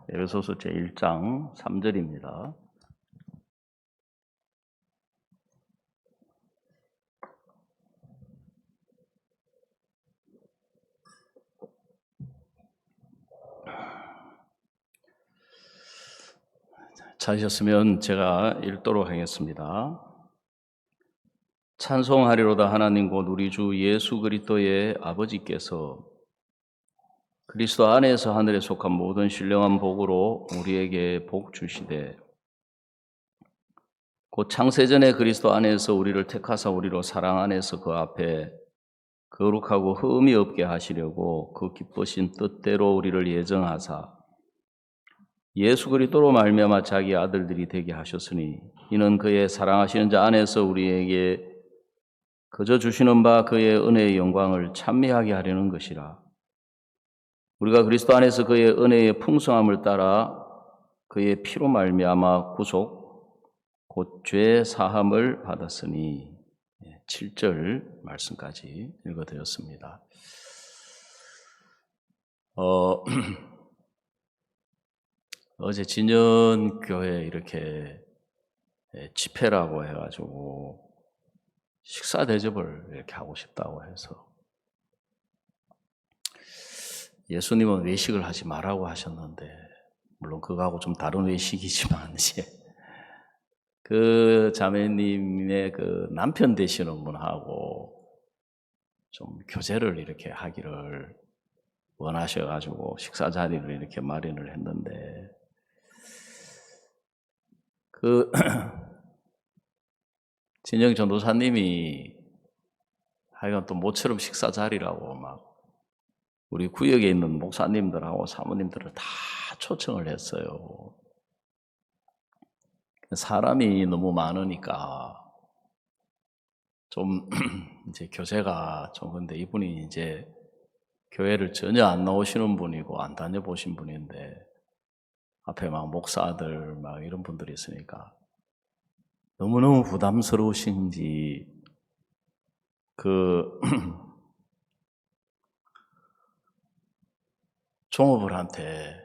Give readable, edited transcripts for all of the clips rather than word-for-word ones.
에베소서 제1장 3절입니다. 찾으셨으면 제가 읽도록 하겠습니다. 찬송하리로다 하나님 곧 우리 주 예수 그리스도의 아버지께서 그리스도 안에서 하늘에 속한 모든 신령한 복으로 우리에게 복 주시되 곧 창세전에 그리스도 안에서 우리를 택하사 우리로 사랑 안에서 그 앞에 거룩하고 흠이 없게 하시려고 그 기쁘신 뜻대로 우리를 예정하사 예수 그리스도로 말미암아 자기 아들들이 되게 하셨으니 이는 그의 사랑하시는 자 안에서 우리에게 거저 주시는 바 그의 은혜의 영광을 찬미하게 하려는 것이라. 우리가 그리스도 안에서 그의 은혜의 풍성함을 따라 그의 피로 말미암아 구속 곧 죄 사함을 받았으니 7절 말씀까지 읽어드렸습니다. 어제 진연교회 이렇게 집회라고 해가지고 식사 대접을 이렇게 하고 싶다고 해서 예수님은 외식을 하지 말라고 하셨는데 물론 그거하고 좀 다른 외식이지만 이제 그 자매님의 그 남편 되시는 분하고 좀 교제를 이렇게 하기를 원하셔가지고 식사 자리를 이렇게 마련을 했는데 그 진영 전도사님이 하여간 또 모처럼 식사 자리라고 막 우리 구역에 있는 목사님들하고 사모님들을 다 초청을 했어요. 사람이 너무 많으니까 좀 이제 교제가 좀 근데 이분이 이제 교회를 전혀 안 나오시는 분이고 안 다녀보신 분인데 앞에 막 목사들 막 이런 분들이 있으니까 너무너무 부담스러우신지 그 종업원한테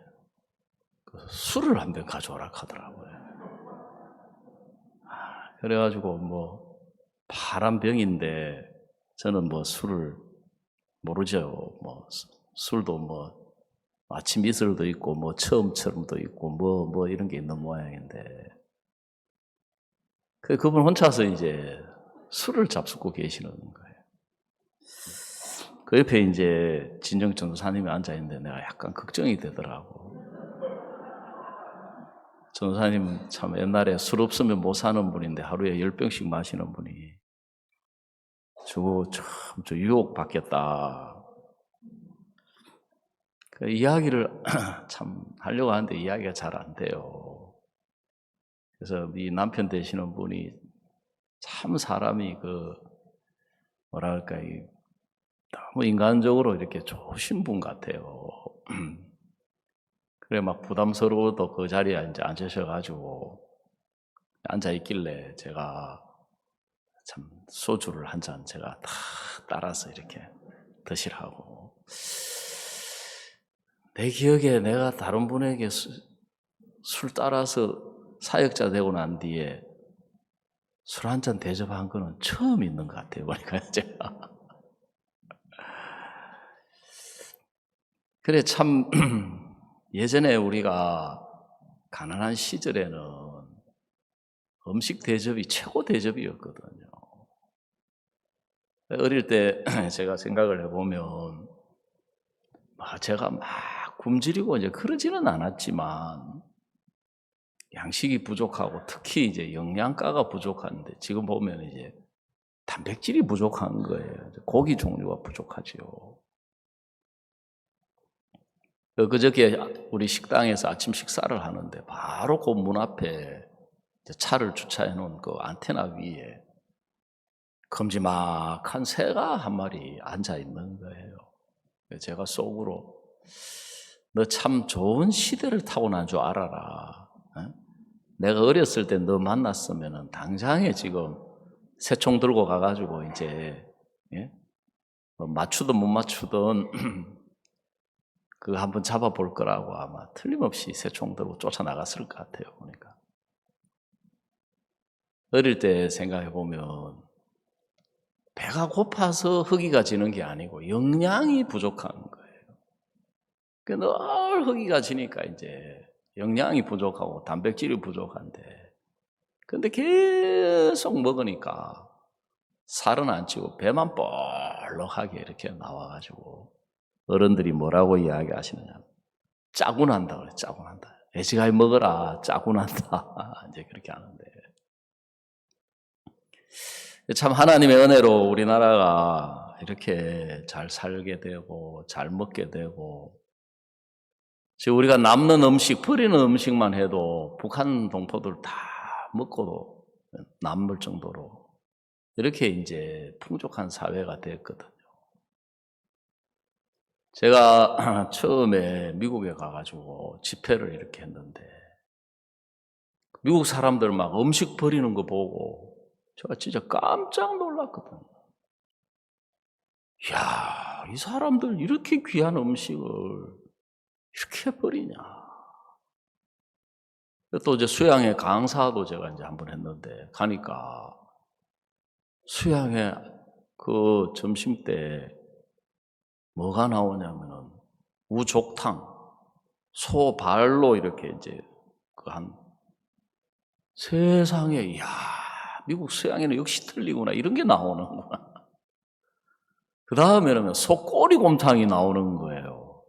술을 한 병 가져오라 하더라고요. 그래가지고 뭐 파란 병인데 저는 뭐 술을 모르죠. 뭐 술도 뭐 아침 이슬도 있고 뭐 처음처럼도 있고 뭐 이런 게 있는 모양인데 그분 혼자서 이제 술을 잡수고 계시는 거예요. 그 옆에 이제 진정 전도사님이 앉아 있는데 내가 약간 걱정이 되더라고. 전도사님 참 옛날에 술 없으면 못 사는 분인데 하루에 10병씩 마시는 분이 저거 참 유혹 받겠다. 그 이야기를 참 하려고 하는데 이야기가 잘 안 돼요. 그래서 이 남편 되시는 분이 참 사람이 그 뭐랄까 너무 인간적으로 이렇게 좋으신 분 같아요. 그래 막 부담스러워도 그 자리에 이제 앉으셔가지고 앉아 있길래 제가 참 소주를 한 잔 제가 다 따라서 이렇게 드시라고. 내 기억에 내가 다른 분에게 술 따라서 사역자 되고 난 뒤에 술 한 잔 대접한 거는 처음 있는 것 같아요. 보니까 제가. 그래 참 예전에 우리가 가난한 시절에는 음식 대접이 최고 대접이었거든요. 어릴 때 제가 생각을 해보면 제가 막 굶주리고 이제 그러지는 않았지만 양식이 부족하고 특히 이제 영양가가 부족한데 지금 보면 이제 단백질이 부족한 거예요. 고기 종류가 부족하지요. 그저께 우리 식당에서 아침 식사를 하는데 바로 그 문 앞에 차를 주차해 놓은 그 안테나 위에 큼지막한 새가 한 마리 앉아 있는 거예요. 제가 속으로 너 참 좋은 시대를 타고난 줄 알아라. 내가 어렸을 때 너 만났으면 당장에 지금 새총 들고 가가지고 이제 맞추든 못 맞추든 그거 한번 잡아볼 거라고 아마 틀림없이 새총 들고 쫓아나갔을 것 같아요, 보니까. 어릴 때 생각해보면 배가 고파서 허기가 지는 게 아니고 영양이 부족한 거예요. 늘 허기가 지니까 이제 영양이 부족하고 단백질이 부족한데, 근데 계속 먹으니까 살은 안 찌고 배만 볼록하게 이렇게 나와가지고 어른들이 뭐라고 이야기하시느냐, 짜고 난다 그래. 짜고 난다. 애지가히 먹어라. 짜고 난다. 이제 그렇게 하는데, 참 하나님의 은혜로 우리나라가 이렇게 잘 살게 되고 잘 먹게 되고, 지금 우리가 남는 음식, 버리는 음식만 해도 북한 동포들 다 먹고도 남을 정도로 이렇게 이제 풍족한 사회가 됐거든요. 제가 처음에 미국에 가가지고 집회를 이렇게 했는데, 미국 사람들 막 음식 버리는 거 보고 제가 진짜 깜짝 놀랐거든요. 이야, 이 사람들 이렇게 귀한 음식을 이렇게 버리냐. 또 이제 수양회 강사도 제가 이제 한번 했는데, 가니까 수양회 그 점심 때 뭐가 나오냐면은 우족탕, 소 발로 이렇게 이제 그 한, 세상에, 이야, 미국 수양회는 역시 틀리구나, 이런 게 나오는구나. 그 다음에는 소꼬리곰탕이 나오는 거예요.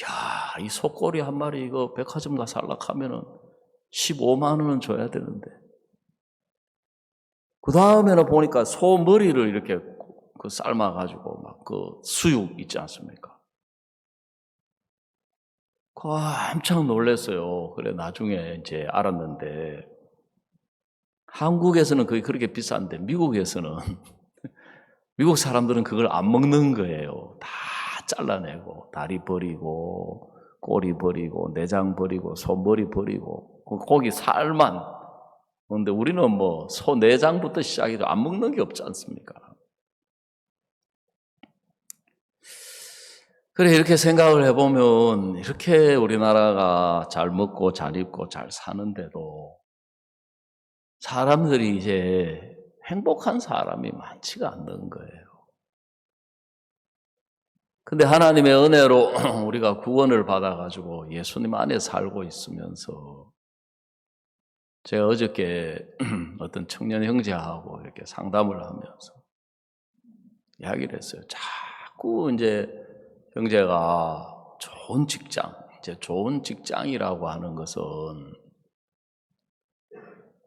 이야, 이 소꼬리 한 마리 이거 백화점 가서 살려고 하면은 15만 원은 줘야 되는데. 그 다음에는 보니까 소 머리를 이렇게 그 삶아가지고 막 그 수육 있지 않습니까? 깜짝 놀랐어요. 그래, 나중에 이제 알았는데, 한국에서는 그게 그렇게 비싼데, 미국에서는, 미국 사람들은 그걸 안 먹는 거예요. 다 잘라내고, 다리 버리고, 꼬리 버리고, 내장 버리고, 소머리 버리고, 고기 살만. 그런데 우리는 뭐, 소 내장부터 시작해서 안 먹는 게 없지 않습니까? 그래, 이렇게 생각을 해보면, 이렇게 우리나라가 잘 먹고, 잘 입고, 잘 사는데도, 사람들이 이제 행복한 사람이 많지가 않는 거예요. 근데 하나님의 은혜로 우리가 구원을 받아가지고 예수님 안에 살고 있으면서, 제가 어저께 어떤 청년 형제하고 이렇게 상담을 하면서 이야기를 했어요. 자꾸 이제 형제가 좋은 직장, 이제 좋은 직장이라고 하는 것은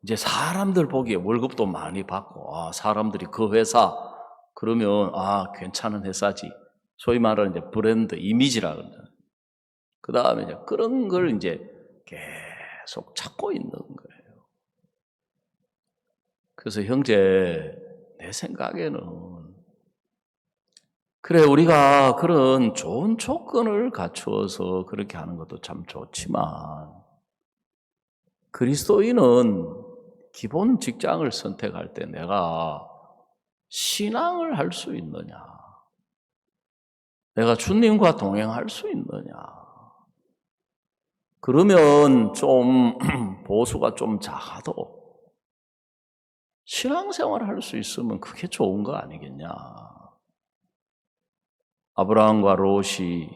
이제 사람들 보기에 월급도 많이 받고, 사람들이 그 회사 그러면 괜찮은 회사지. 소위 말하는 이제 브랜드 이미지라 그러잖아요. 그 다음에 이제 그런 걸 이제 계속 찾고 있는 거예요. 그래서 형제, 내 생각에는 그래, 우리가 그런 좋은 조건을 갖추어서 그렇게 하는 것도 참 좋지만, 그리스도인은 기본 직장을 선택할 때 내가 신앙을 할 수 있느냐, 내가 주님과 동행할 수 있느냐, 그러면 좀 보수가 좀 작아도 신앙생활을 할 수 있으면 그게 좋은 거 아니겠냐. 아브라함과 롯이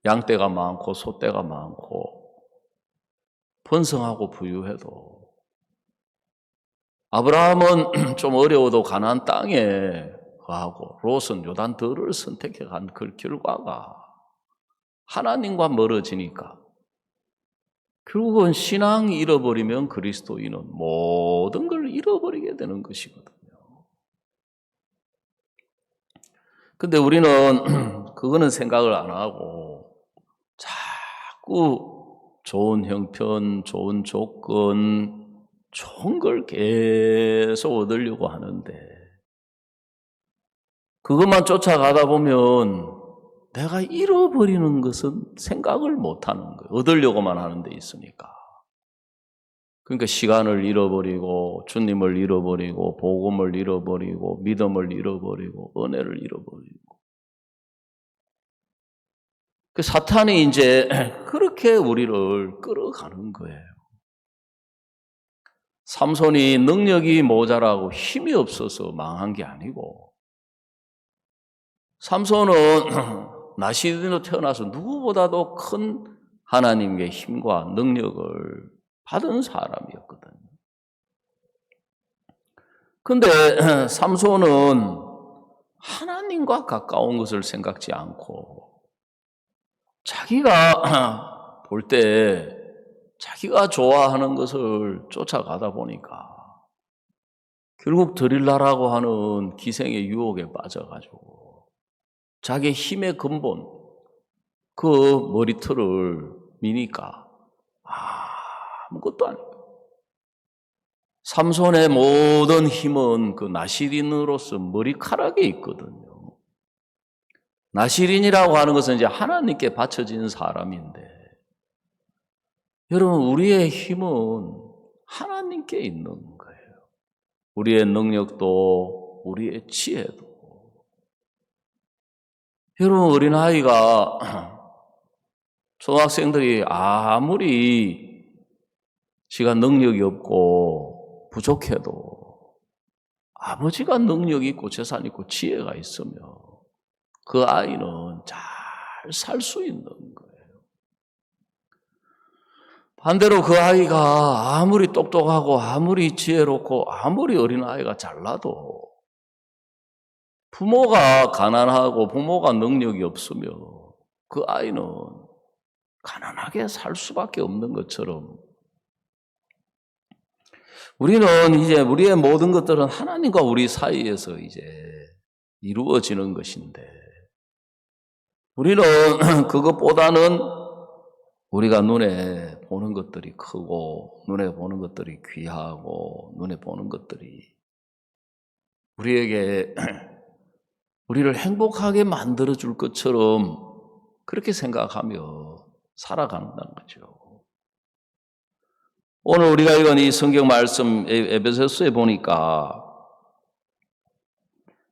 양떼가 많고 소떼가 많고 번성하고 부유해도, 아브라함은 좀 어려워도 가나안 땅에 거하고 롯은 요단더를 선택해 간 그 결과가 하나님과 멀어지니까 결국은 신앙이 잃어버리면 그리스도인은 모든 걸 잃어버리게 되는 것이거든요. 근데 우리는 그거는 생각을 안 하고 자꾸 좋은 형편, 좋은 조건, 좋은 걸 계속 얻으려고 하는데, 그것만 쫓아가다 보면 내가 잃어버리는 것은 생각을 못하는 거예요. 얻으려고만 하는 데 있으니까. 그러니까 시간을 잃어버리고, 주님을 잃어버리고, 복음을 잃어버리고, 믿음을 잃어버리고, 은혜를 잃어버리고. 그 사탄이 이제 그렇게 우리를 끌어가는 거예요. 삼손이 능력이 모자라고 힘이 없어서 망한 게 아니고, 삼손은 나시린으로 태어나서 누구보다도 큰 하나님의 힘과 능력을 받은 사람이었거든요. 근데 삼손은 하나님과 가까운 것을 생각지 않고 자기가 볼 때 자기가 좋아하는 것을 쫓아가다 보니까 결국 드릴라라고 하는 기생의 유혹에 빠져가지고 자기의 힘의 근본, 그 머리털을 미니까 아무것도 아니에요. 삼손의 모든 힘은 그 나시린으로서 머리카락에 있거든요. 나시린이라고 하는 것은 이제 하나님께 바쳐진 사람인데, 여러분, 우리의 힘은 하나님께 있는 거예요. 우리의 능력도, 우리의 지혜도. 여러분, 어린아이가, 초등학생들이 아무리 지가 능력이 없고 부족해도 아버지가 능력이 있고 재산 있고 지혜가 있으면 그 아이는 잘 살 수 있는 거예요. 반대로 그 아이가 아무리 똑똑하고 아무리 지혜롭고 아무리 어린아이가 잘나도 부모가 가난하고 부모가 능력이 없으면 그 아이는 가난하게 살 수밖에 없는 것처럼, 우리는 이제 우리의 모든 것들은 하나님과 우리 사이에서 이제 이루어지는 것인데, 우리는 그것보다는 우리가 눈에 보는 것들이 크고 눈에 보는 것들이 귀하고 눈에 보는 것들이 우리에게 우리를 행복하게 만들어줄 것처럼 그렇게 생각하며 살아간다는 거죠. 오늘 우리가 읽은 이 성경 말씀 에베소서에 보니까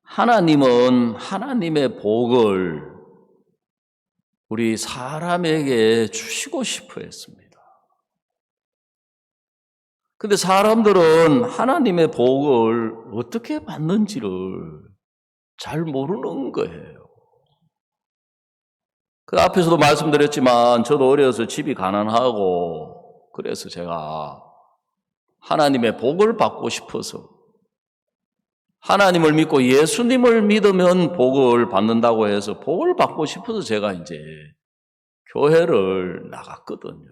하나님은 하나님의 복을 우리 사람에게 주시고 싶어 했습니다. 근데 사람들은 하나님의 복을 어떻게 받는지를 잘 모르는 거예요. 그 앞에서도 말씀드렸지만 저도 어려서 집이 가난하고 그래서 제가 하나님의 복을 받고 싶어서, 하나님을 믿고 예수님을 믿으면 복을 받는다고 해서 복을 받고 싶어서 제가 이제 교회를 나갔거든요.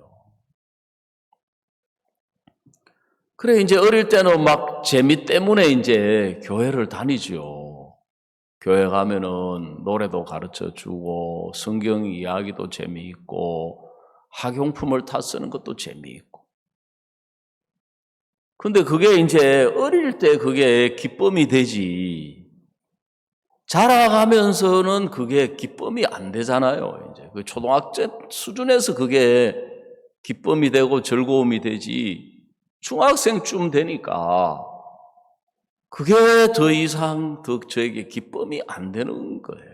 그래 이제 어릴 때는 막 재미 때문에 이제 교회를 다니죠. 교회 가면은 노래도 가르쳐 주고 성경 이야기도 재미있고 학용품을 타 쓰는 것도 재미있고. 근데 그게 이제 어릴 때 그게 기쁨이 되지, 자라가면서는 그게 기쁨이 안 되잖아요. 이제 그 초등학생 수준에서 그게 기쁨이 되고 즐거움이 되지, 중학생쯤 되니까 그게 더 이상 저에게 기쁨이 안 되는 거예요.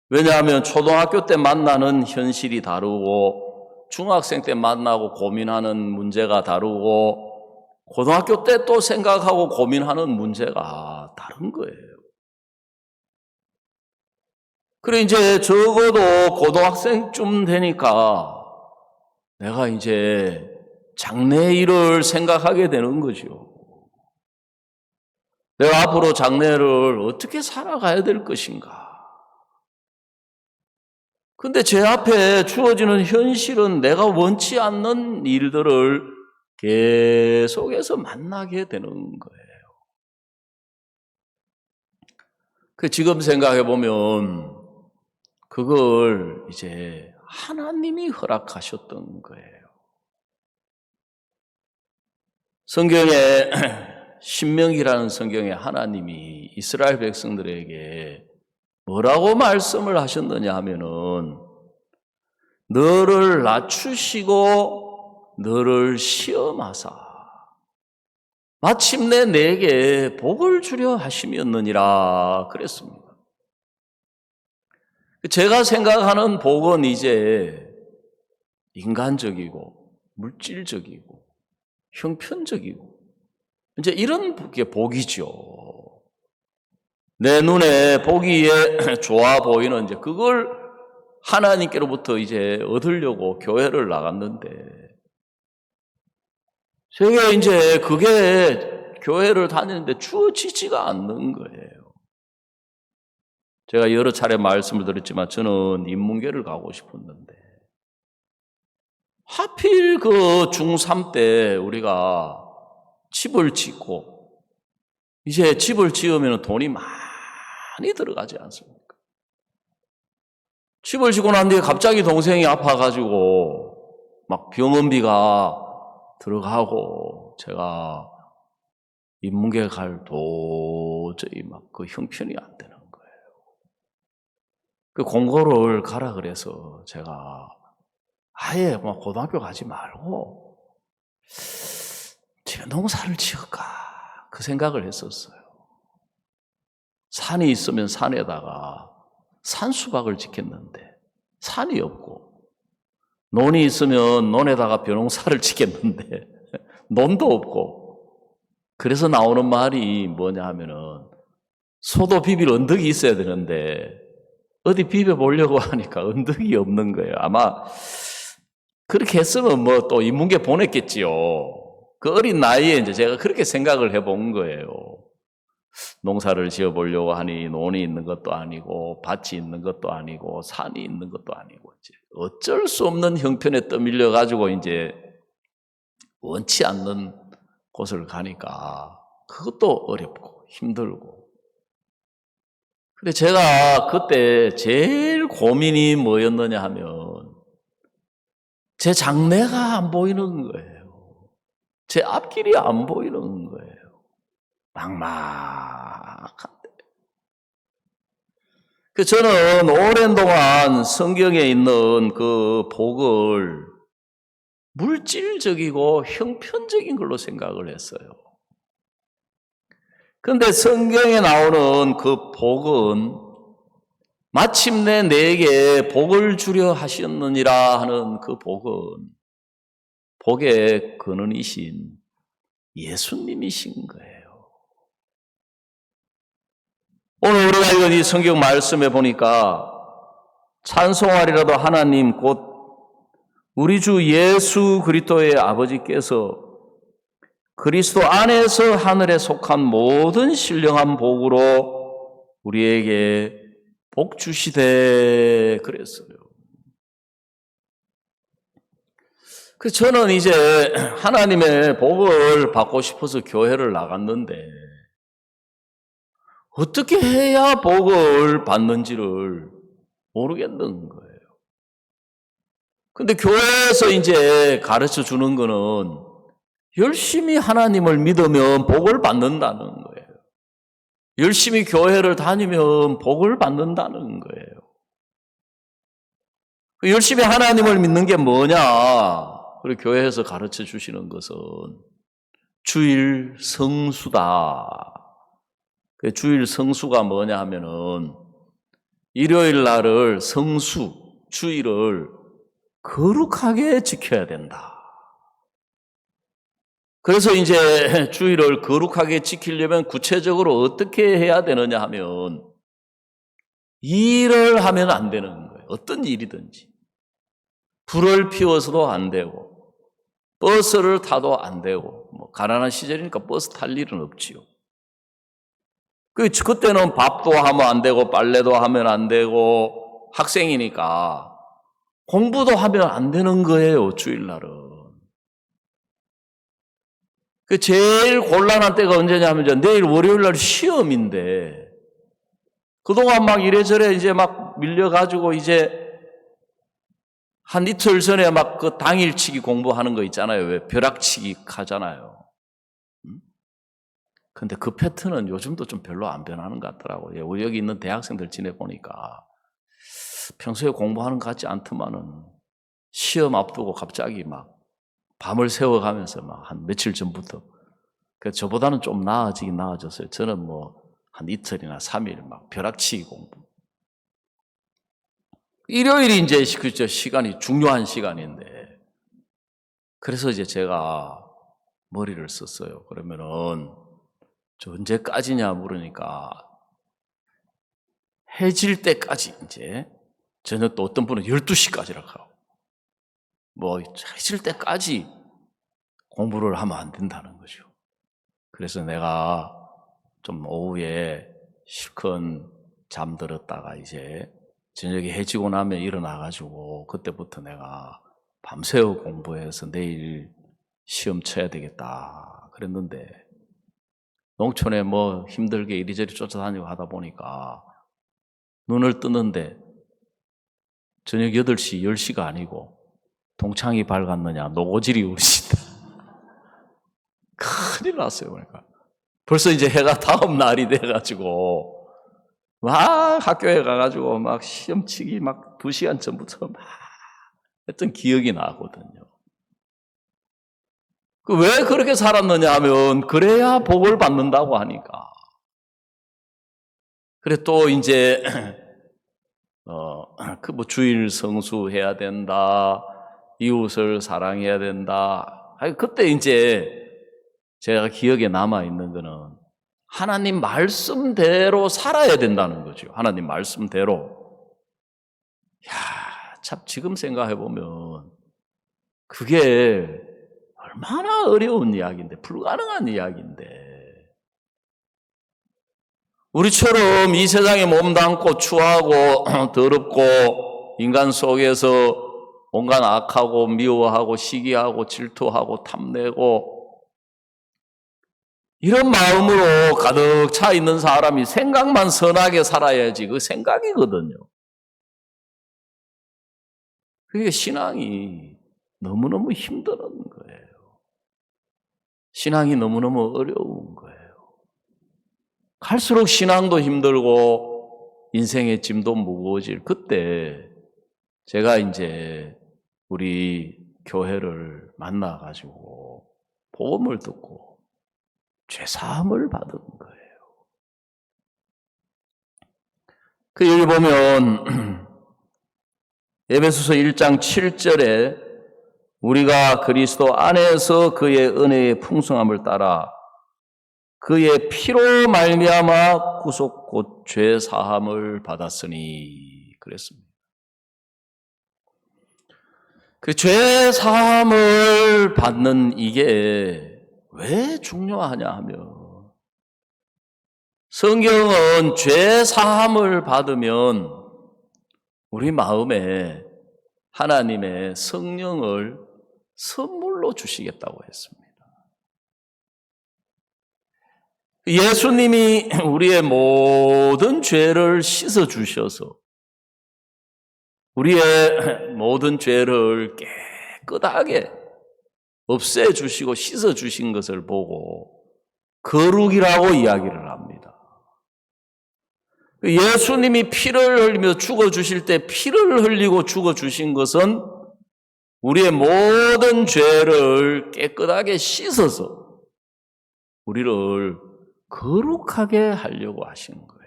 왜냐하면 초등학교 때 만나는 현실이 다르고 중학생 때 만나고 고민하는 문제가 다르고 고등학교 때 또 생각하고 고민하는 문제가 다른 거예요. 그래 이제 적어도 고등학생쯤 되니까 내가 이제 장래 일을 생각하게 되는 거죠. 내가 앞으로 장래를 어떻게 살아가야 될 것인가. 근데 제 앞에 주어지는 현실은 내가 원치 않는 일들을 계속해서 만나게 되는 거예요. 지금 생각해 보면 그걸 이제 하나님이 허락하셨던 거예요. 성경에 신명기라는 성경에 하나님이 이스라엘 백성들에게 뭐라고 말씀을 하셨느냐 하면은, 너를 낮추시고 너를 시험하사 마침내 내게 복을 주려 하심이었느니라 그랬습니다. 제가 생각하는 복은 이제 인간적이고 물질적이고 형편적이고 이제 이런 게 복이죠. 내 눈에 보기에 좋아 보이는 이제 그걸 하나님께로부터 이제 얻으려고 교회를 나갔는데 제가 이제 그게 교회를 다니는데 주어지지가 않는 거예요. 제가 여러 차례 말씀을 드렸지만 저는 인문계를 가고 싶었는데 하필 그 중3 때 우리가 집을 짓고 이제 집을 지으면 돈이 많이 들어가지 않습니까? 집을 짓고 난 뒤에 갑자기 동생이 아파가지고 막 병원비가 들어가고 제가 인문계 갈 도저히 막 그 형편이 안 되는 거예요. 그 공고를 가라 그래서 제가 아예 뭐 고등학교 가지 말고 집에 농사를 지을까 그 생각을 했었어요. 산이 있으면 산에다가 산수박을 짓겠는데 산이 없고 논이 있으면 논에다가 벼농사를 짓겠는데 논도 없고 그래서 나오는 말이 뭐냐 하면은 소도 비빌 언덕이 있어야 되는데 어디 비벼보려고 하니까 언덕이 없는 거예요. 아마 그렇게 했으면 뭐 또 인문계 보냈겠지요. 그 어린 나이에 이제 제가 그렇게 생각을 해본 거예요. 농사를 지어보려고 하니 논이 있는 것도 아니고 밭이 있는 것도 아니고 산이 있는 것도 아니고 이제 어쩔 수 없는 형편에 떠밀려 가지고 이제 원치 않는 곳을 가니까 그것도 어렵고 힘들고. 근데 제가 그때 제일 고민이 뭐였느냐 하면 제 장래가 안 보이는 거예요. 제 앞길이 안 보이는 거예요. 막막한데. 저는 오랜 동안 성경에 있는 그 복을 물질적이고 형편적인 걸로 생각을 했어요. 그런데 성경에 나오는 그 복은 마침내 내게 복을 주려 하셨느니라 하는 그 복은 복의 근원이신 예수님이신 거예요. 오늘 우리가 읽은 이 성경 말씀에 보니까 찬송하리라도 하나님 곧 우리 주 예수 그리스도의 아버지께서 그리스도 안에서 하늘에 속한 모든 신령한 복으로 우리에게 복 주시되 그랬어요. 그래서 저는 이제 하나님의 복을 받고 싶어서 교회를 나갔는데 어떻게 해야 복을 받는지를 모르겠는 거예요. 근데 교회에서 이제 가르쳐 주는 거는 열심히 하나님을 믿으면 복을 받는다는 거예요. 열심히 교회를 다니면 복을 받는다는 거예요. 열심히 하나님을 믿는 게 뭐냐? 우리 교회에서 가르쳐 주시는 것은 주일 성수다. 그 주일 성수가 뭐냐 하면은 일요일 날을 성수, 주일을 거룩하게 지켜야 된다. 그래서 이제 주일을 거룩하게 지키려면 구체적으로 어떻게 해야 되느냐 하면 일을 하면 안 되는 거예요. 어떤 일이든지. 불을 피워서도 안 되고 버스를 타도 안 되고 뭐 가난한 시절이니까 버스 탈 일은 없지요. 그때는 밥도 하면 안 되고 빨래도 하면 안 되고 학생이니까 공부도 하면 안 되는 거예요. 주일날은. 제일 곤란한 때가 언제냐 하면 내일 월요일날 시험인데 그동안 막 이래저래 이제 막 밀려가지고 이제 한 이틀 전에 막 그 당일치기 공부하는 거 있잖아요. 왜 벼락치기 하잖아요. 근데 그 패턴은 요즘도 좀 별로 안 변하는 것 같더라고요. 우리 여기 있는 대학생들 지내보니까 평소에 공부하는 것 같지 않더만은 시험 앞두고 갑자기 막 밤을 새워가면서 막 한 며칠 전부터. 그래서 저보다는 좀 나아지긴 나아졌어요. 저는 뭐 한 이틀이나 3일 막 벼락치기 공부. 일요일이 이제 그죠, 시간이 중요한 시간인데, 그래서 이제 제가 머리를 썼어요. 그러면은 저 언제까지냐 물으니까 해질 때까지, 이제 저녁 또 어떤 분은 12시까지라고 하고, 뭐 해질 때까지 공부를 하면 안 된다는 거죠. 그래서 내가 좀 오후에 실컷 잠들었다가 이제 저녁에 해지고 나면 일어나가지고 그때부터 내가 밤새워 공부해서 내일 시험 쳐야 되겠다 그랬는데, 농촌에 뭐 힘들게 이리저리 쫓아다니고 하다 보니까 눈을 뜨는데 저녁 8시, 10시가 아니고 동창이 밝았느냐 노고질이 우시다. 큰일 났어요. 그러니까 벌써 이제 해가 다음 날이 돼가지고 막 학교에 가가지고 막 시험 치기 막 2시간 전부터 막 했던 기억이 나거든요. 왜 그렇게 살았느냐 하면 그래야 복을 받는다고 하니까. 그래 또 이제 뭐 주일 성수해야 된다, 이웃을 사랑해야 된다. 그때 이제 제가 기억에 남아 있는 거는 하나님 말씀대로 살아야 된다는 거죠. 하나님 말씀대로. 참 지금 생각해 보면 그게 얼마나 어려운 이야기인데, 불가능한 이야기인데, 우리처럼 이 세상에 몸담고 추하고 더럽고 인간 속에서 온갖 악하고 미워하고 시기하고 질투하고 탐내고 이런 마음으로 가득 차 있는 사람이 생각만 선하게 살아야지 그 생각이거든요. 그게 신앙이 너무너무 힘든 거예요. 신앙이 너무너무 어려운 거예요. 갈수록 신앙도 힘들고 인생의 짐도 무거워질 그때 제가 이제 우리 교회를 만나가지고 복음을 듣고 죄사함을 받은 거예요. 그 여기 보면 에베소서 1장 7절에 우리가 그리스도 안에서 그의 은혜의 풍성함을 따라 그의 피로 말미암아 구속 곧 죄 사함을 받았으니 그랬습니다. 그 죄 사함을 받는 이게 왜 중요하냐 하면, 성경은 죄 사함을 받으면 우리 마음에 하나님의 성령을 선물로 주시겠다고 했습니다. 예수님이 우리의 모든 죄를 씻어 주셔서 우리의 모든 죄를 깨끗하게 없애 주시고 씻어 주신 것을 보고 거룩이라고 이야기를 합니다. 예수님이 피를 흘리며 죽어 주실 때 피를 흘리고 죽어 주신 것은 우리의 모든 죄를 깨끗하게 씻어서 우리를 거룩하게 하려고 하시는 거예요.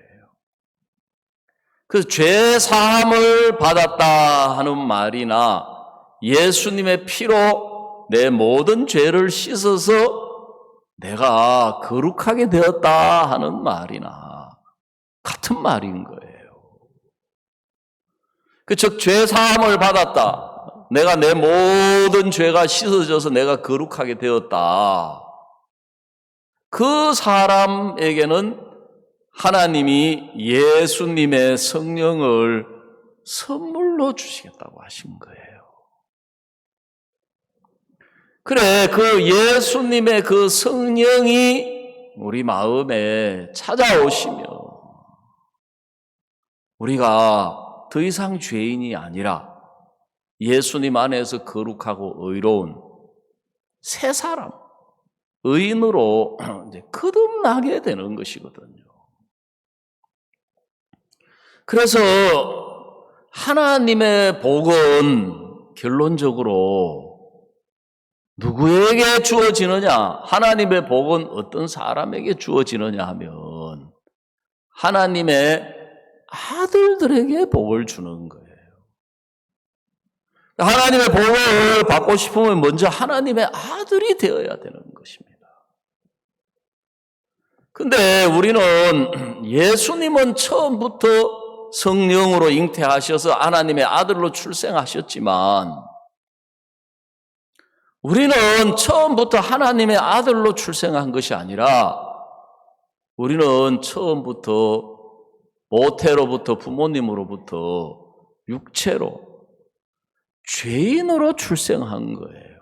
그래서 죄 사함을 받았다 하는 말이나 예수님의 피로 내 모든 죄를 씻어서 내가 거룩하게 되었다 하는 말이나 같은 말인 거예요. 즉 죄 사함을 받았다, 내가 내 모든 죄가 씻어져서 내가 거룩하게 되었다, 그 사람에게는 하나님이 예수님의 성령을 선물로 주시겠다고 하신 거예요. 그래, 그 예수님의 그 성령이 우리 마음에 찾아오시며 우리가 더 이상 죄인이 아니라 예수님 안에서 거룩하고 의로운 새 사람, 의인으로 이제 거듭나게 되는 것이거든요. 그래서 하나님의 복은 결론적으로 누구에게 주어지느냐, 하나님의 복은 어떤 사람에게 주어지느냐 하면 하나님의 아들들에게 복을 주는 거예요. 하나님의 복을 받고 싶으면 먼저 하나님의 아들이 되어야 되는 것입니다. 근데 우리는 예수님은 처음부터 성령으로 잉태하셔서 하나님의 아들로 출생하셨지만 우리는 처음부터 하나님의 아들로 출생한 것이 아니라 우리는 처음부터 모태로부터 부모님으로부터 육체로 죄인으로 출생한 거예요.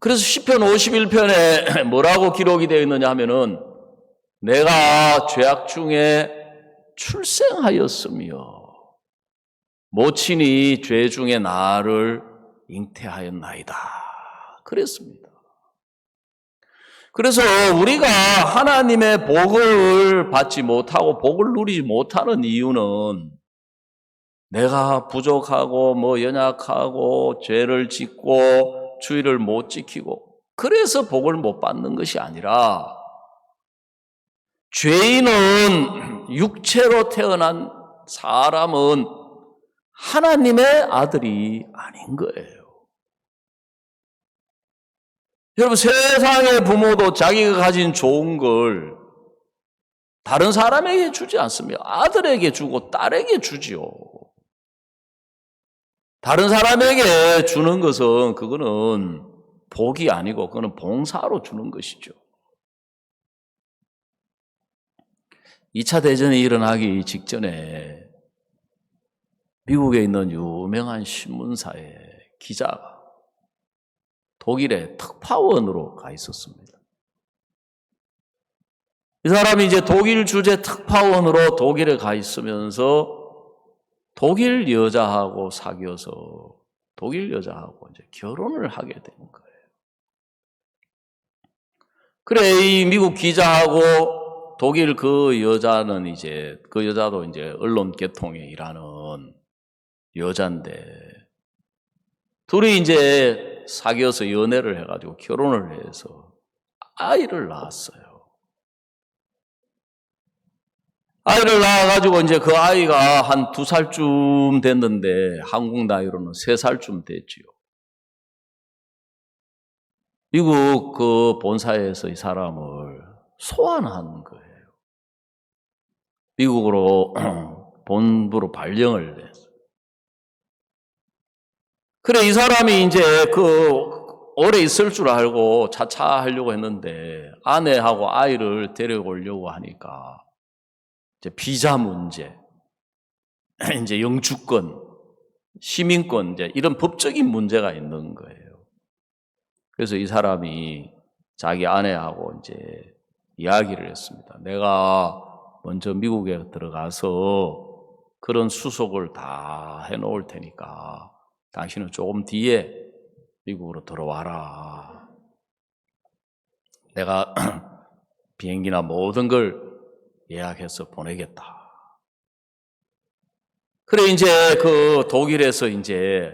그래서 시편 51편에 뭐라고 기록이 되어 있느냐 하면은 내가 죄악 중에 출생하였으며 모친이 죄 중에 나를 잉태하였나이다. 그랬습니다. 그래서 우리가 하나님의 복을 받지 못하고 복을 누리지 못하는 이유는 내가 부족하고 연약하고 죄를 짓고 주의를 못 지키고 그래서 복을 못 받는 것이 아니라 죄인은 육체로 태어난 사람은 하나님의 아들이 아닌 거예요. 여러분, 세상의 부모도 자기가 가진 좋은 걸 다른 사람에게 주지 않습니다. 아들에게 주고 딸에게 주지요. 다른 사람에게 주는 것은 그거는 복이 아니고 그거는 봉사로 주는 것이죠. 2차 대전이 일어나기 직전에 미국에 있는 유명한 신문사의 기자가 독일의 특파원으로 가 있었습니다. 이 사람이 이제 독일 주재 특파원으로 독일에 가 있으면서 독일 여자하고 사귀어서 독일 여자하고 이제 결혼을 하게 된 거예요. 그래, 이 미국 기자하고 독일 그 여자는 이제 그 여자도 이제 언론 계통에 일하는 여자인데 둘이 이제 사귀어서 연애를 해가지고 결혼을 해서 아이를 낳았어요. 아이를 낳아가지고 이제 그 아이가 한 2살쯤 됐는데 한국 나이로는 3살쯤 됐지요. 미국 그 본사에서 이 사람을 소환한 거예요. 미국으로 본부로 발령을 냈어요. 그래, 이 사람이 이제 오래 있을 줄 알고 차차하려고 했는데 아내하고 아이를 데려오려고 하니까 이제 비자 문제, 이제 영주권, 시민권, 이제 이런 법적인 문제가 있는 거예요. 그래서 이 사람이 자기 아내하고 이제 이야기를 했습니다. 내가 먼저 미국에 들어가서 그런 수속을 다 해놓을 테니까 당신은 조금 뒤에 미국으로 들어와라. 내가 비행기나 모든 걸 예약해서 보내겠다. 그래, 이제 그 독일에서 이제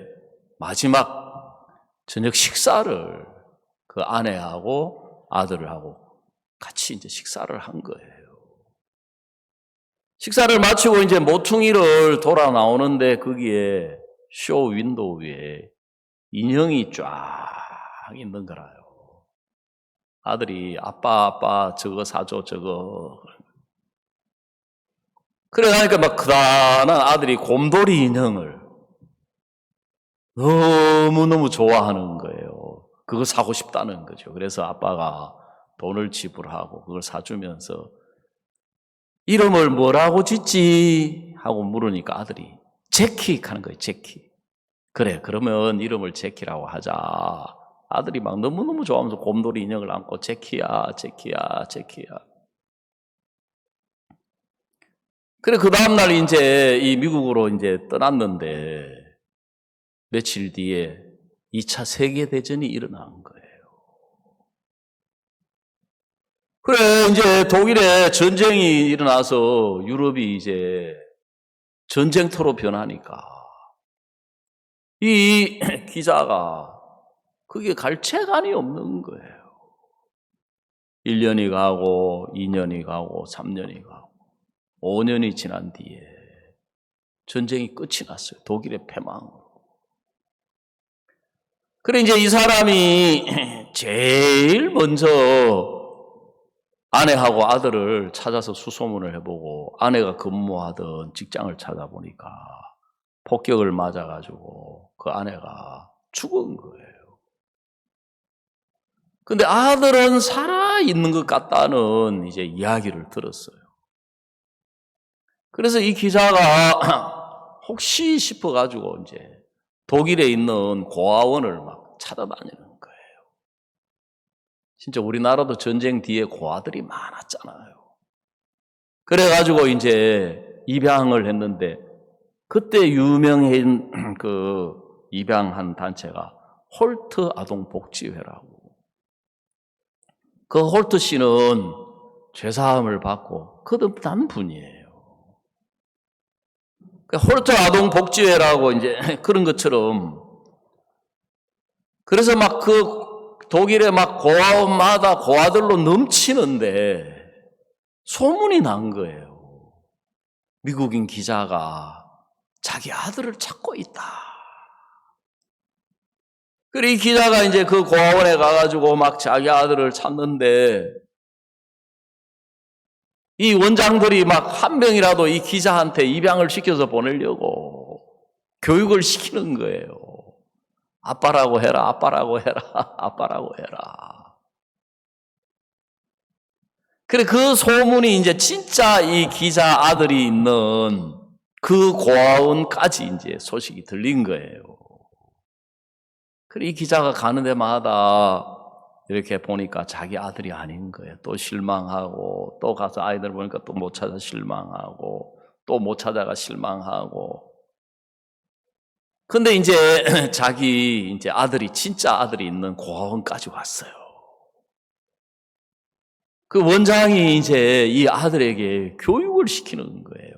마지막 저녁 식사를 그 아내하고 아들하고 같이 이제 식사를 한 거예요. 식사를 마치고 이제 모퉁이를 돌아 나오는데 거기에 쇼 윈도우 위에 인형이 쫙 있는 거라요. 아들이 아빠 저거 사줘 저거. 그래 가니까 막 크다란 아들이 곰돌이 인형을 너무너무 좋아하는 거예요. 그거 사고 싶다는 거죠. 그래서 아빠가 돈을 지불하고 그걸 사주면서 이름을 뭐라고 짓지? 하고 물으니까 아들이 제키 하는 거예요. 제키. 그래, 그러면 이름을 제키라고 하자. 아들이 막 너무너무 좋아하면서 곰돌이 인형을 안고 제키야. 그래, 그 다음날 이제 이 미국으로 이제 떠났는데 며칠 뒤에 2차 세계대전이 일어난 거예요. 그래, 이제 독일에 전쟁이 일어나서 유럽이 이제 전쟁터로 변하니까 이 기자가 그게 갈 채간이 없는 거예요. 1년이 가고 2년이 가고 3년이 가고 5년이 지난 뒤에 전쟁이 끝이 났어요. 독일의 패망으로. 그래 이제 이 사람이 제일 먼저 아내하고 아들을 찾아서 수소문을 해보고 아내가 근무하던 직장을 찾아보니까 폭격을 맞아가지고 그 아내가 죽은 거예요. 근데 아들은 살아있는 것 같다는 이제 이야기를 들었어요. 그래서 이 기자가 혹시 싶어가지고 이제 독일에 있는 고아원을 막 찾아다니는 거예요. 진짜 우리나라도 전쟁 뒤에 고아들이 많았잖아요. 그래가지고 이제 입양을 했는데 그때 유명한 그 입양한 단체가 홀트 아동복지회라고. 그 홀트 씨는 죄사함을 받고 거듭난 분이에요. 홀트 아동복지회라고 이제 그런 것처럼 그래서 막 그 독일의 막 고아원마다 고아들로 넘치는데 소문이 난 거예요. 미국인 기자가 자기 아들을 찾고 있다. 그래 이 기자가 이제 그 고아원에 가가지고 막 자기 아들을 찾는데 이 원장들이 막 한 명이라도 이 기자한테 입양을 시켜서 보내려고 교육을 시키는 거예요. 아빠라고 해라, 아빠라고 해라, 아빠라고 해라. 그래 그 소문이 이제 진짜 이 기자 아들이 있는 그 고아원까지 이제 소식이 들린 거예요. 그래 이 기자가 가는 데마다 이렇게 보니까 자기 아들이 아닌 거예요. 또 실망하고 또 가서 아이들 보니까 또 못 찾아 실망하고 또 못 찾아가 실망하고. 근데 이제 자기 이제 아들이 진짜 아들이 있는 고아원까지 왔어요. 그 원장이 이제 이 아들에게 교육을 시키는 거예요.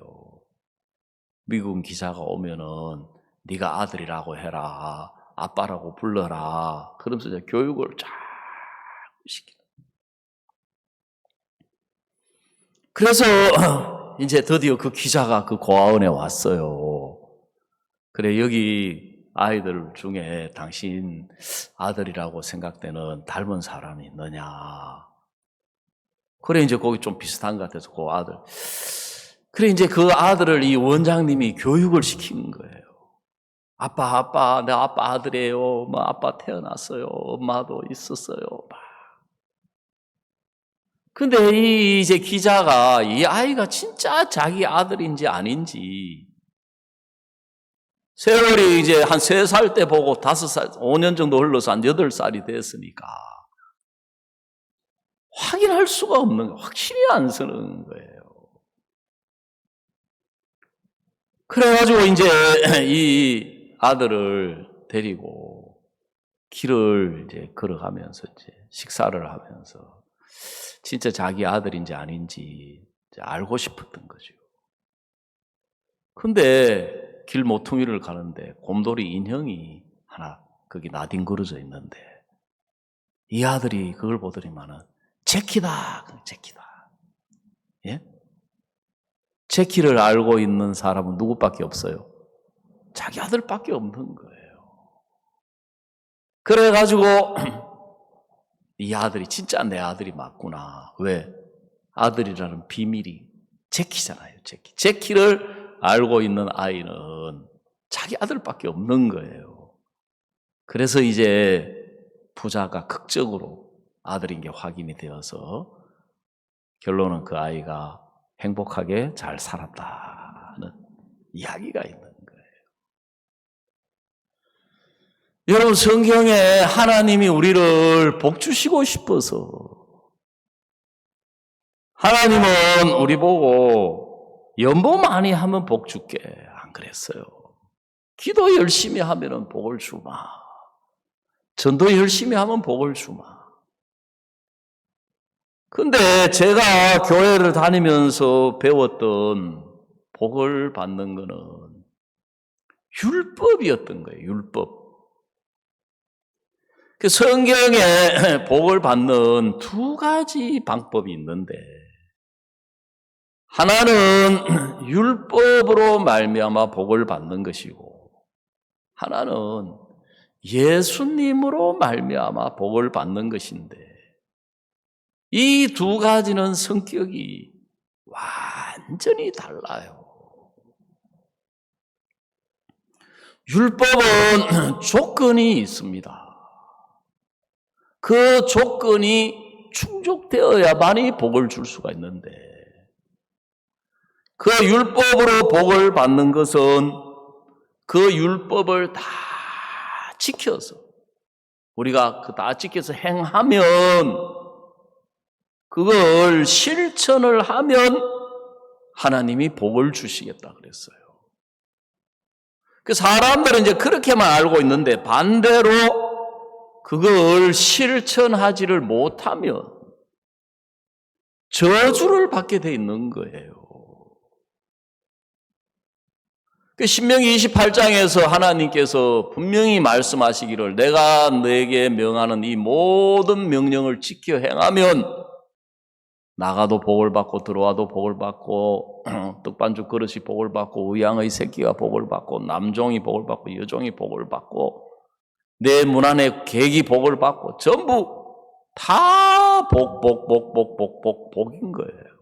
미국 기자가 오면은 네가 아들이라고 해라, 아빠라고 불러라. 그러면서 이제 교육을 쫙 시키는. 그래서 이제 드디어 그 기자가 그 고아원에 왔어요. 그래 여기 아이들 중에 당신 아들이라고 생각되는 닮은 사람이 있느냐. 그래 이제 거기 좀 비슷한 것 같아서 그 아들. 그래 이제 그 아들을 이 원장님이 교육을 시킨 거예요. 아빠, 내 아빠 아들이에요. 뭐 아빠 태어났어요. 엄마도 있었어요. 근데 이 이제 기자가 이 아이가 진짜 자기 아들인지 아닌지 세월이 이제 한 3살 때 보고 5살, 5년 정도 흘러서 한 8살이 됐으니까 확인할 수가 없는 거예요. 확실히 안 서는 거예요. 그래가지고 이제 이 아들을 데리고 길을 이제 걸어가면서 이제 식사를 하면서 진짜 자기 아들인지 아닌지 이제 알고 싶었던 거죠. 근데 길 모퉁이를 가는데 곰돌이 인형이 하나 거기 나뒹굴어져 있는데 이 아들이 그걸 보더니만은 제키다, 제키다. 예? 제키를 알고 있는 사람은 누구밖에 없어요? 자기 아들밖에 없는 거예요. 그래가지고 이 아들이 진짜 내 아들이 맞구나. 왜? 아들이라는 비밀이 제키잖아요. 제키. 제키를 알고 있는 아이는 자기 아들밖에 없는 거예요. 그래서 이제 부자가 극적으로 아들인 게 확인이 되어서 결론은 그 아이가 행복하게 잘 살았다는 이야기가 있는 거예요. 여러분 성경에 하나님이 우리를 복 주시고 싶어서 하나님은 우리 보고 연보 많이 하면 복 줄게 안 그랬어요. 기도 열심히 하면 복을 주마. 전도 열심히 하면 복을 주마. 근데 제가 교회를 다니면서 배웠던 복을 받는 거는 율법이었던 거예요. 율법. 그 성경에 복을 받는 2가지 방법이 있는데 하나는 율법으로 말미암아 복을 받는 것이고 하나는 예수님으로 말미암아 복을 받는 것인데 이 두 가지는 성격이 완전히 달라요. 율법은 조건이 있습니다. 그 조건이 충족되어야만이 복을 줄 수가 있는데 그 율법으로 복을 받는 것은 그 율법을 다 지켜서 우리가 다 지켜서 행하면 그걸 실천을 하면 하나님이 복을 주시겠다 그랬어요. 그 사람들은 이제 그렇게만 알고 있는데 반대로 그걸 실천하지를 못하면 저주를 받게 돼 있는 거예요. 신명기 28장에서 하나님께서 분명히 말씀하시기를 내가 너에게 명하는 이 모든 명령을 지켜 행하면 나가도 복을 받고 들어와도 복을 받고 떡반죽 그릇이 복을 받고 의양의 새끼가 복을 받고 남종이 복을 받고 여종이 복을 받고 내 문 안에 객이 복을 받고 전부 다 복인 거예요.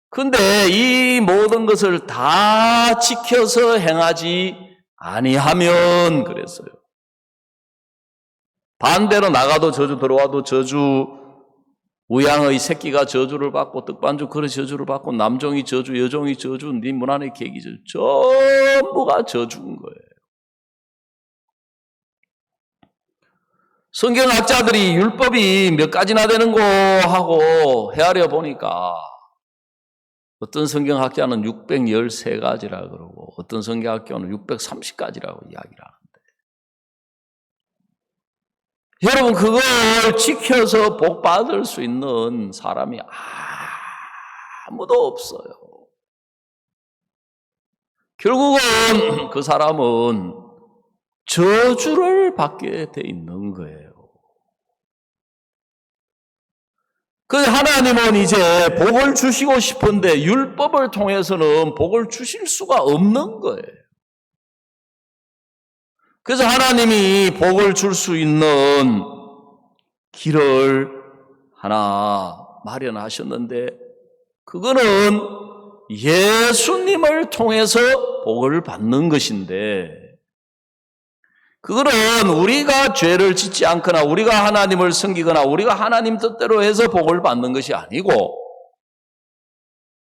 근데 이 모든 것을 다 지켜서 행하지 아니하면 그랬어요. 반대로 나가도 저주 들어와도 저주 우양의 새끼가 저주를 받고 떡반죽 그릇이 저주를 받고 남종이 저주 여종이 저주 네 문 안에 객이 저주 전부가 저주인 거예요. 성경학자들이 율법이 몇 가지나 되는 거 하고 헤아려 보니까 어떤 성경학자는 613가지라 그러고 어떤 성경학자는 630가지라고 이야기를 하는데 여러분 그걸 지켜서 복 받을 수 있는 사람이 아무도 없어요. 결국은 그 사람은 저주를 받게 돼 있는 거예요. 그 하나님은 이제 복을 주시고 싶은데 율법을 통해서는 복을 주실 수가 없는 거예요. 그래서 하나님이 복을 줄 수 있는 길을 하나 마련하셨는데 그거는 예수님을 통해서 복을 받는 것인데 그거는 우리가 죄를 짓지 않거나 우리가 하나님을 섬기거나 우리가 하나님 뜻대로 해서 복을 받는 것이 아니고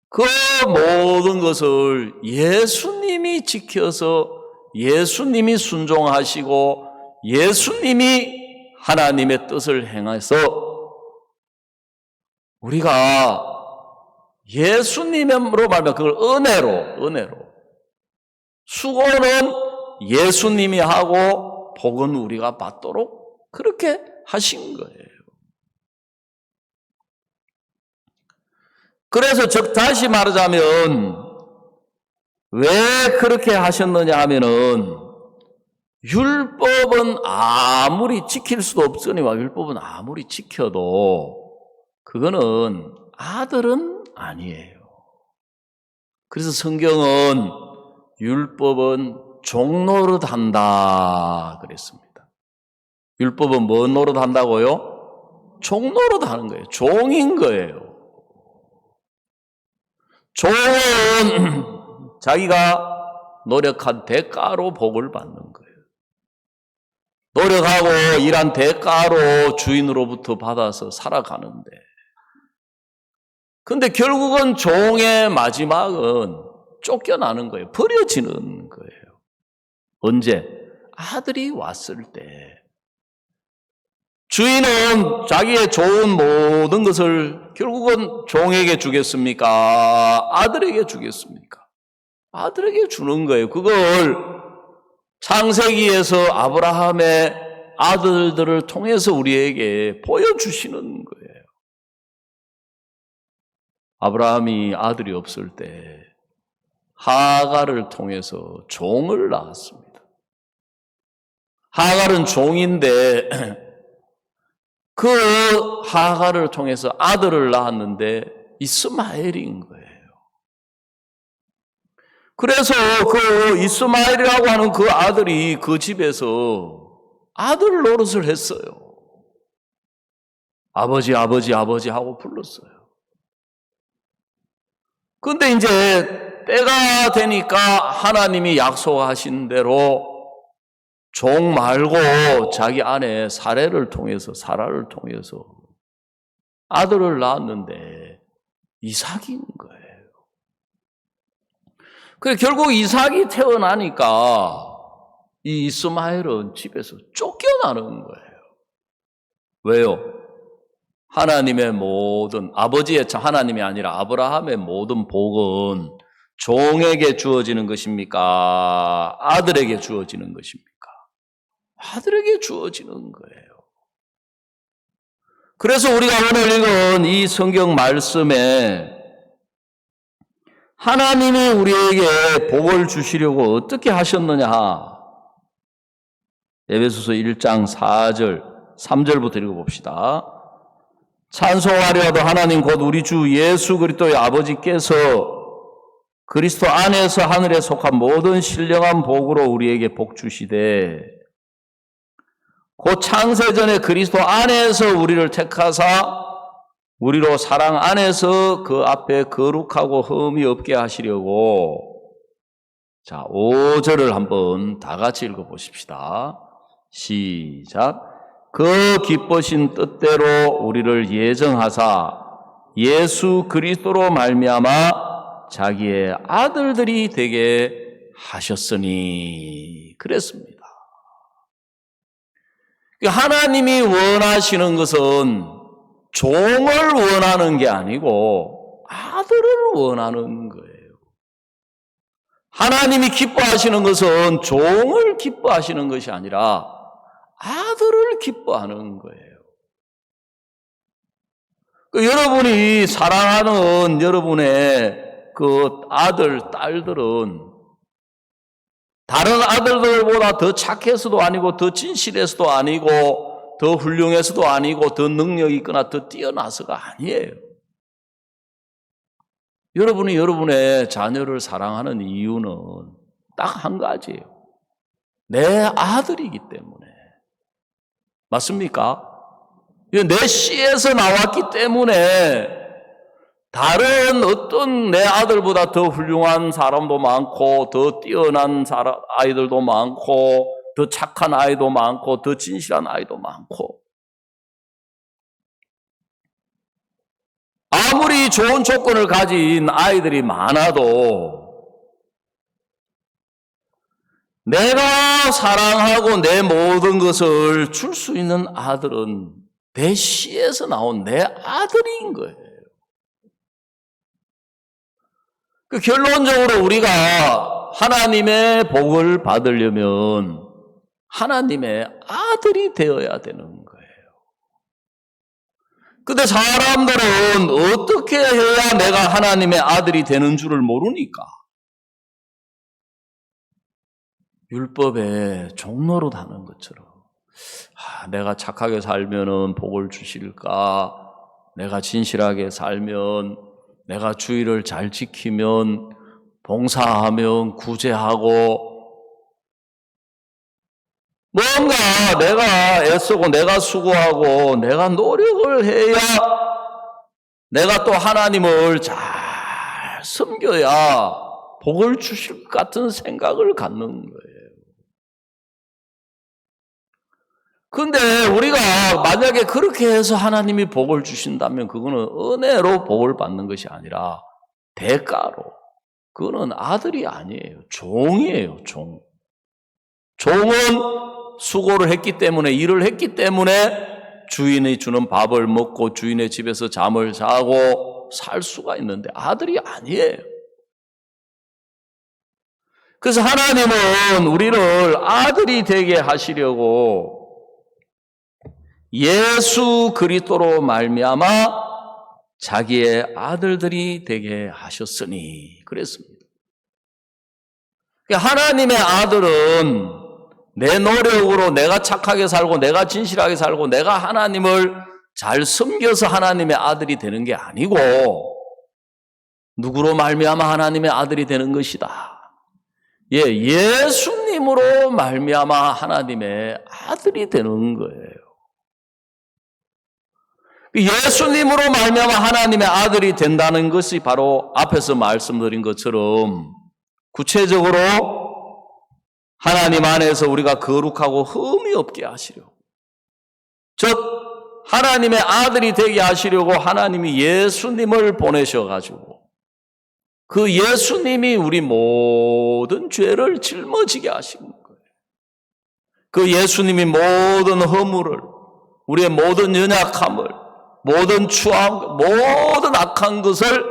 그 모든 것을 예수님이 지켜서 예수님이 순종하시고 예수님이 하나님의 뜻을 행해서 우리가 예수님으로 말하면 그걸 은혜로 수고는 예수님이 하고 복은 우리가 받도록 그렇게 하신 거예요. 그래서 다시 말하자면 왜 그렇게 하셨느냐 하면은 율법은 아무리 지킬 수도 없으니와 율법은 아무리 지켜도 그거는 아들은 아니에요. 그래서 성경은 율법은 종노릇 한다 그랬습니다. 율법은 뭔 노릇 한다고요? 종노릇 하는 거예요. 종인 거예요. 종은 자기가 노력한 대가로 복을 받는 거예요. 노력하고 일한 대가로 주인으로부터 받아서 살아가는데 근데 결국은 종의 마지막은 쫓겨나는 거예요. 버려지는 거예요. 언제? 아들이 왔을 때. 주인은 자기의 좋은 모든 것을 결국은 종에게 주겠습니까? 아들에게 주겠습니까? 아들에게 주는 거예요. 그걸 창세기에서 아브라함의 아들들을 통해서 우리에게 보여주시는 거예요. 아브라함이 아들이 없을 때 하갈을 통해서 종을 낳았습니다. 하갈은 종인데 그 하갈을 통해서 아들을 낳았는데 이스마엘인 거예요. 그래서 그 이스마엘이라고 하는 그 아들이 그 집에서 아들 노릇을 했어요. 아버지, 아버지, 아버지 하고 불렀어요. 근데 이제 때가 되니까 하나님이 약속하신 대로 종 말고 자기 아내 사라를 통해서 아들을 낳았는데 이삭인 거예요. 그래 결국 이삭이 태어나니까 이 이스마엘은 집에서 쫓겨나는 거예요. 왜요? 하나님의 모든 아버지의 하나님이 아니라 아브라함의 모든 복은 종에게 주어지는 것입니까? 아들에게 주어지는 것입니까? 아들에게 주어지는 거예요. 그래서 우리가 오늘 읽은 이 성경 말씀에 하나님이 우리에게 복을 주시려고 어떻게 하셨느냐? 에베소서 1장 4절, 3절부터 읽어봅시다. 찬송하려도 하나님 곧 우리 주 예수 그리스도의 아버지께서 그리스도 안에서 하늘에 속한 모든 신령한 복으로 우리에게 복 주시되 곧 창세전에 그리스도 안에서 우리를 택하사 우리로 사랑 안에서 그 앞에 거룩하고 흠이 없게 하시려고. 자, 5절을 한번 다 같이 읽어보십시다. 시작. 그 기쁘신 뜻대로 우리를 예정하사 예수 그리스도로 말미암아 자기의 아들들이 되게 하셨으니 그랬습니다. 하나님이 원하시는 것은 종을 원하는 게 아니고 아들을 원하는 거예요. 하나님이 기뻐하시는 것은 종을 기뻐하시는 것이 아니라 아들을 기뻐하는 거예요. 여러분이 사랑하는 여러분의 그 아들, 딸들은 다른 아들들보다 더 착해서도 아니고 더 진실해서도 아니고 더 훌륭해서도 아니고 더 능력이 있거나 더 뛰어나서가 아니에요. 여러분이 여러분의 자녀를 사랑하는 이유는 딱 한 가지예요. 내 아들이기 때문에. 맞습니까? 내 씨에서 나왔기 때문에 다른 어떤 내 아들보다 더 훌륭한 사람도 많고 더 뛰어난 아이들도 많고 더 착한 아이도 많고 더 진실한 아이도 많고 아무리 좋은 조건을 가진 아이들이 많아도 내가 사랑하고 내 모든 것을 줄 수 있는 아들은 내 씨에서 나온 내 아들인 거예요. 결론적으로 우리가 하나님의 복을 받으려면 하나님의 아들이 되어야 되는 거예요. 근데 사람들은 어떻게 해야 내가 하나님의 아들이 되는 줄을 모르니까 율법의 종노릇 하는 것처럼 내가 착하게 살면은 복을 주실까? 내가 진실하게 살면, 내가 주의를 잘 지키면, 봉사하면, 구제하고 뭔가 내가 애쓰고 내가 수고하고 내가 노력을 해야 내가 또 하나님을 잘 섬겨야 복을 주실 것 같은 생각을 갖는 거예요. 근데 우리가 만약에 그렇게 해서 하나님이 복을 주신다면 그거는 은혜로 복을 받는 것이 아니라 대가로. 그거는 아들이 아니에요. 종이에요, 종. 종은 수고를 했기 때문에, 일을 했기 때문에 주인이 주는 밥을 먹고 주인의 집에서 잠을 자고 살 수가 있는데 아들이 아니에요. 그래서 하나님은 우리를 아들이 되게 하시려고 예수 그리스도로 말미암아 자기의 아들들이 되게 하셨으니 그랬습니다. 하나님의 아들은 내 노력으로 내가 착하게 살고 내가 진실하게 살고 내가 하나님을 잘 섬겨서 하나님의 아들이 되는 게 아니고 누구로 말미암아 하나님의 아들이 되는 것이다. 예수님으로 말미암아 하나님의 아들이 되는 거예요. 예수님으로 말미암아 하나님의 아들이 된다는 것이 바로 앞에서 말씀드린 것처럼 구체적으로 하나님 안에서 우리가 거룩하고 흠이 없게 하시려고, 즉 하나님의 아들이 되게 하시려고 하나님이 예수님을 보내셔가지고 그 예수님이 우리 모든 죄를 짊어지게 하신 거예요. 그 예수님이 모든 허물을, 우리의 모든 연약함을, 모든 추함, 모든 악한 것을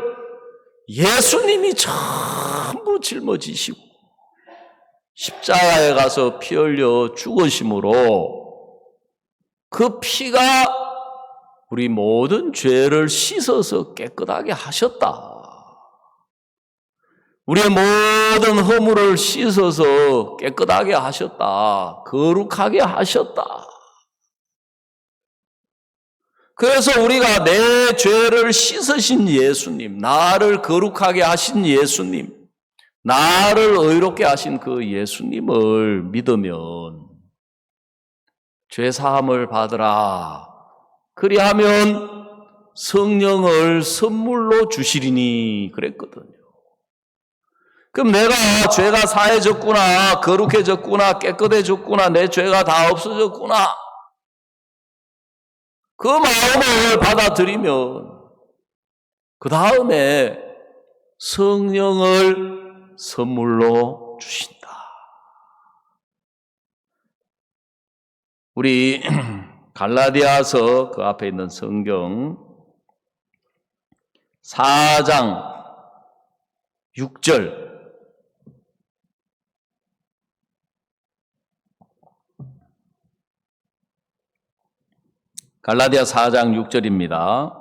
예수님이 전부 짊어지시고 십자가에 가서 피 흘려 죽으심으로 그 피가 우리 모든 죄를 씻어서 깨끗하게 하셨다. 우리의 모든 허물을 씻어서 깨끗하게 하셨다. 거룩하게 하셨다. 그래서 우리가 내 죄를 씻으신 예수님, 나를 거룩하게 하신 예수님, 나를 의롭게 하신 그 예수님을 믿으면 죄사함을 받으라. 그리하면 성령을 선물로 주시리니 그랬거든요. 그럼 내가 죄가 사해졌구나, 거룩해졌구나, 깨끗해졌구나, 내 죄가 다 없어졌구나, 그 마음을 받아들이면 그 다음에 성령을 선물로 주신다. 우리 갈라디아서 그 앞에 있는 성경 4장 6절, 갈라디아 4장 6절입니다.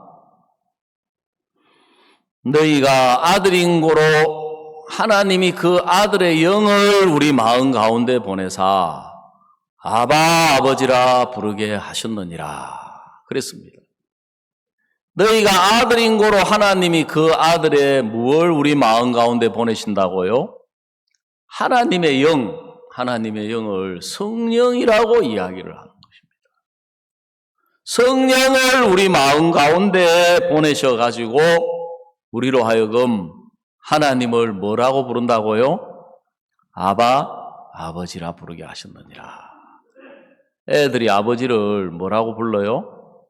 너희가 아들인 고로 하나님이 그 아들의 영을 우리 마음 가운데 보내사 아바 아버지라 부르게 하셨느니라 그랬습니다. 너희가 아들인 고로 하나님이 그 아들의 무엇을 우리 마음 가운데 보내신다고요? 하나님의 영, 하나님의 영을 성령이라고 이야기를 합니다. 성령을 우리 마음 가운데 보내셔가지고 우리로 하여금 하나님을 뭐라고 부른다고요? 아바, 아버지라 부르게 하셨느니라. 애들이 아버지를 뭐라고 불러요?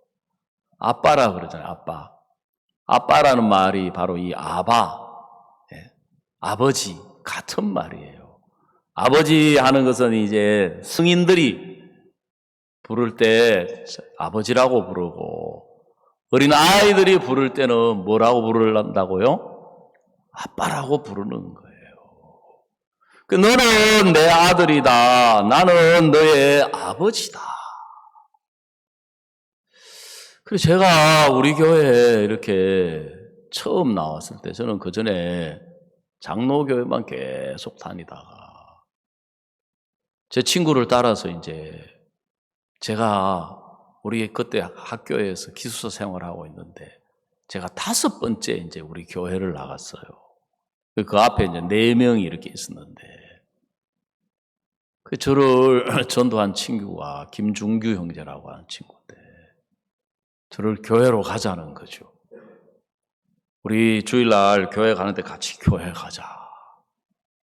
아빠라 그러잖아요. 아빠. 아빠라는 말이 바로 이 아바, 아버지 같은 말이에요. 아버지 하는 것은 이제 성인들이 부를 때 아버지라고 부르고 어린 아이들이 부를 때는 뭐라고 부른다고요? 아빠라고 부르는 거예요. 너는 내 아들이다. 나는 너의 아버지다. 그래서 제가 우리 교회에 이렇게 처음 나왔을 때 저는 그 전에 장로교회만 계속 다니다가 제 친구를 따라서 이제 제가 우리 그때 학교에서 기숙사 생활하고 있는데 제가 5번째 이제 우리 교회를 나갔어요. 그 앞에 이제 4명이 이렇게 있었는데 그 저를 전도한 친구가 김중규 형제라고 하는 친구인데 저를 교회로 가자는 거죠. 우리 주일날 교회 가는데 같이 교회 가자.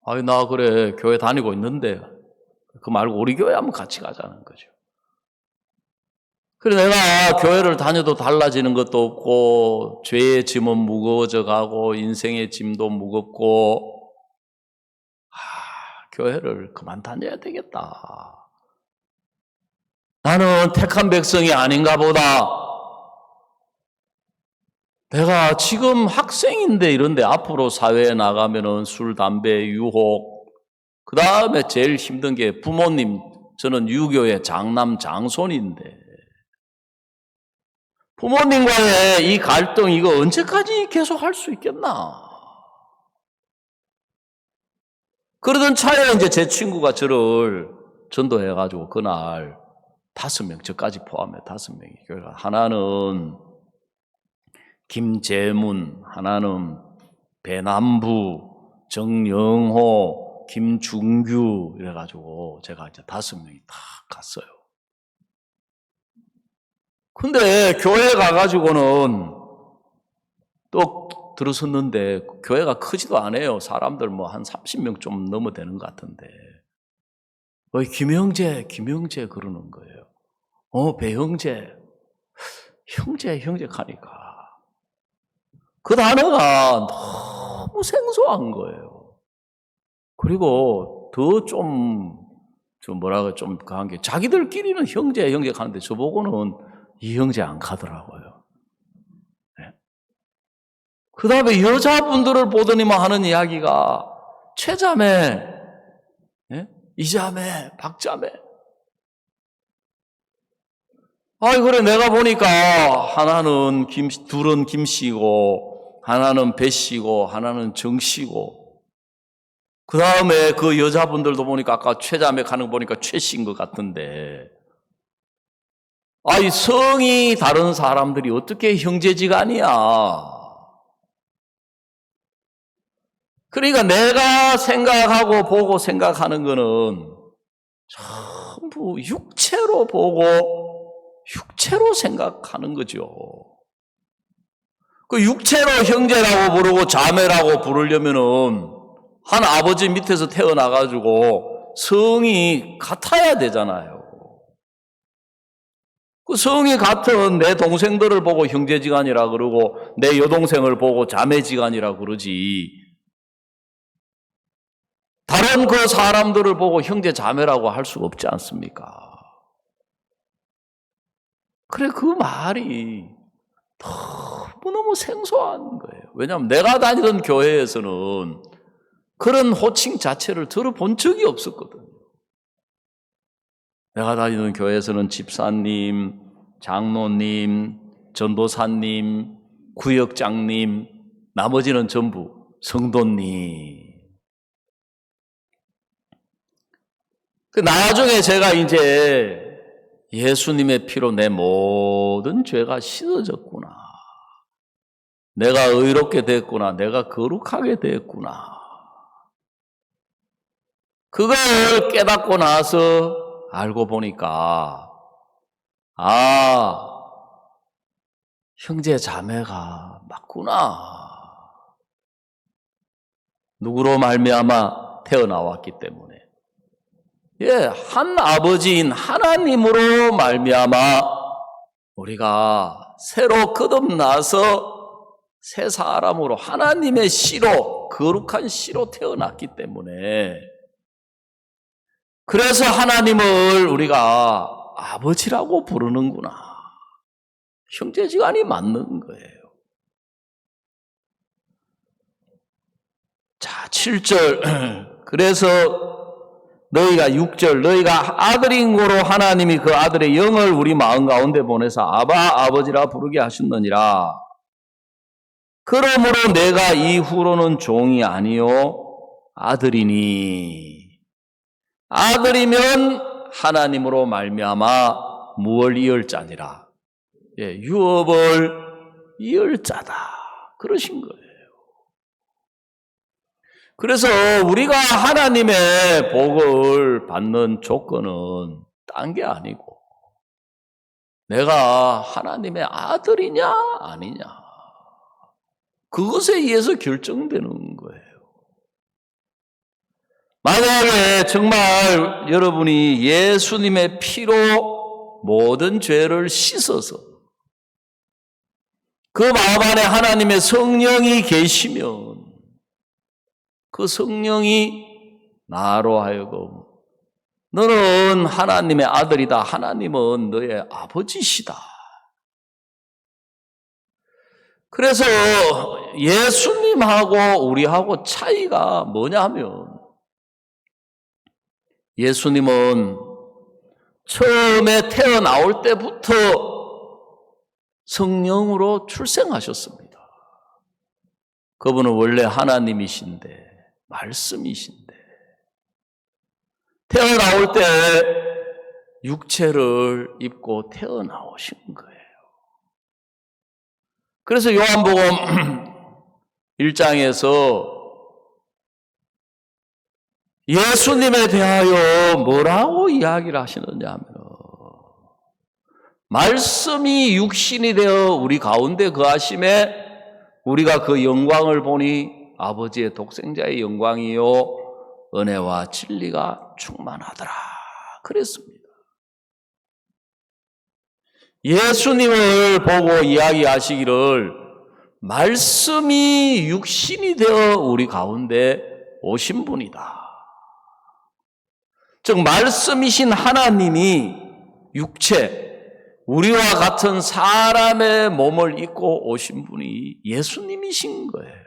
아니 나 그래 교회 다니고 있는데 그 말고 우리 교회 한번 같이 가자는 거죠. 그래서 내가 교회를 다녀도 달라지는 것도 없고 죄의 짐은 무거워져 가고 인생의 짐도 무겁고 교회를 그만 다녀야 되겠다. 나는 택한 백성이 아닌가 보다. 내가 지금 학생인데 이런데 앞으로 사회에 나가면은 술, 담배, 유혹, 그 다음에 제일 힘든 게 부모님, 저는 유교의 장남, 장손인데 부모님과의 이 갈등 이거 언제까지 계속 할 수 있겠나? 그러던 차에 이제 제 친구가 저를 전도해가지고 그날 5명, 저까지 포함해 5명이 교회가 하나는 김재문, 하나는 배남부, 정영호, 김중규 이래가지고 제가 이제 5명이 다 갔어요. 근데 교회 가가지고는 또 들어섰는데 교회가 크지도 않아요. 사람들 뭐 한 30명 좀 넘어 되는 것 같은데. 김형제 그러는 거예요. 배형제. 형제 하니까. 그 단어가 너무 생소한 거예요. 그리고 더 좀 강한 게 자기들끼리는 형제 가는데 저보고는 이 형제 안 가더라고요. 네. 그 다음에 여자분들을 보더니만 하는 이야기가 최자매, 네? 이자매, 박자매. 그래, 내가 보니까 하나는 둘은 김씨고, 하나는 배씨고, 하나는 정씨고, 그 다음에 그 여자분들도 보니까 아까 최자매 가는 거 보니까 최씨인 것 같은데, 이 성이 다른 사람들이 어떻게 형제지간이야. 그러니까 내가 생각하고 보고 생각하는 거는 전부 육체로 보고 육체로 생각하는 거죠. 그 육체로 형제라고 부르고 자매라고 부르려면은 한 아버지 밑에서 태어나가지고 성이 같아야 되잖아요. 그 성이 같은 내 동생들을 보고 형제지간이라 그러고 내 여동생을 보고 자매지간이라 그러지. 다른 그 사람들을 보고 형제 자매라고 할 수가 없지 않습니까? 그래, 그 말이 너무너무 생소한 거예요. 왜냐하면 내가 다니던 교회에서는 그런 호칭 자체를 들어본 적이 없었거든요. 내가 다니던 교회에서는 집사님, 장로님, 전도사님, 구역장님, 나머지는 전부 성도님. 나중에 제가 이제 예수님의 피로 내 모든 죄가 씻어졌구나. 내가 의롭게 됐구나. 내가 거룩하게 됐구나. 그걸 깨닫고 나서 알고 보니까 형제 자매가 맞구나. 누구로 말미암아 태어나왔기 때문에. 한 아버지인 하나님으로 말미암아 우리가 새로 거듭나서 새 사람으로 하나님의 씨로 거룩한 씨로 태어났기 때문에 그래서 하나님을 우리가 아버지라고 부르는구나. 형제지간이 맞는 거예요. 자, 7절. 그래서 너희가 6절 너희가 아들인고로 하나님이 그 아들의 영을 우리 마음 가운데 보내서 아버지라 부르게 하셨느니라. 그러므로 내가 이후로는 종이 아니요 아들이니. 아들이면 하나님으로 말미암아 무엇을 이을 자니라. 유업을 이을 자다. 그러신 거예요. 그래서 우리가 하나님의 복을 받는 조건은 딴 게 아니고 내가 하나님의 아들이냐 아니냐 그것에 의해서 결정되는 거예요. 만약에 정말 여러분이 예수님의 피로 모든 죄를 씻어서 그 마음 안에 하나님의 성령이 계시면 그 성령이 나로 하여금 너는 하나님의 아들이다. 하나님은 너의 아버지시다. 그래서 예수님하고 우리하고 차이가 뭐냐면 예수님은 처음에 태어나올 때부터 성령으로 출생하셨습니다. 그분은 원래 하나님이신데 말씀이신데 태어나올 때 육체를 입고 태어나오신 거예요. 그래서 요한복음 1장에서 예수님에 대하여 뭐라고 이야기를 하시느냐 하면 말씀이 육신이 되어 우리 가운데 거하심에 우리가 그 영광을 보니 아버지의 독생자의 영광이요 은혜와 진리가 충만하더라 그랬습니다. 예수님을 보고 이야기하시기를 말씀이 육신이 되어 우리 가운데 오신 분이다. 즉 말씀이신 하나님이 육체 우리와 같은 사람의 몸을 입고 오신 분이 예수님이신 거예요.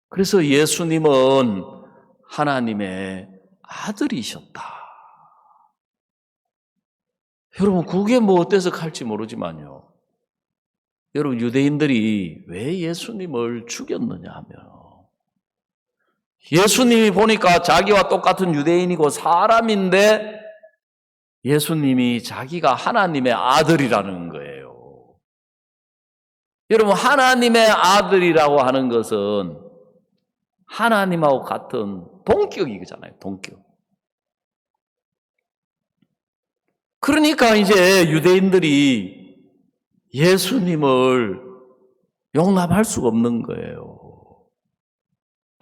그래서 예수님은 하나님의 아들이셨다. 여러분 그게 뭐 어때서 갈지 모르지만요. 여러분 유대인들이 왜 예수님을 죽였느냐 하면 예수님이 보니까 자기와 똑같은 유대인이고 사람인데 예수님이 자기가 하나님의 아들이라는 거예요. 여러분 하나님의 아들이라고 하는 것은 하나님하고 같은 동격이잖아요. 동격. 그러니까 이제 유대인들이 예수님을 용납할 수가 없는 거예요.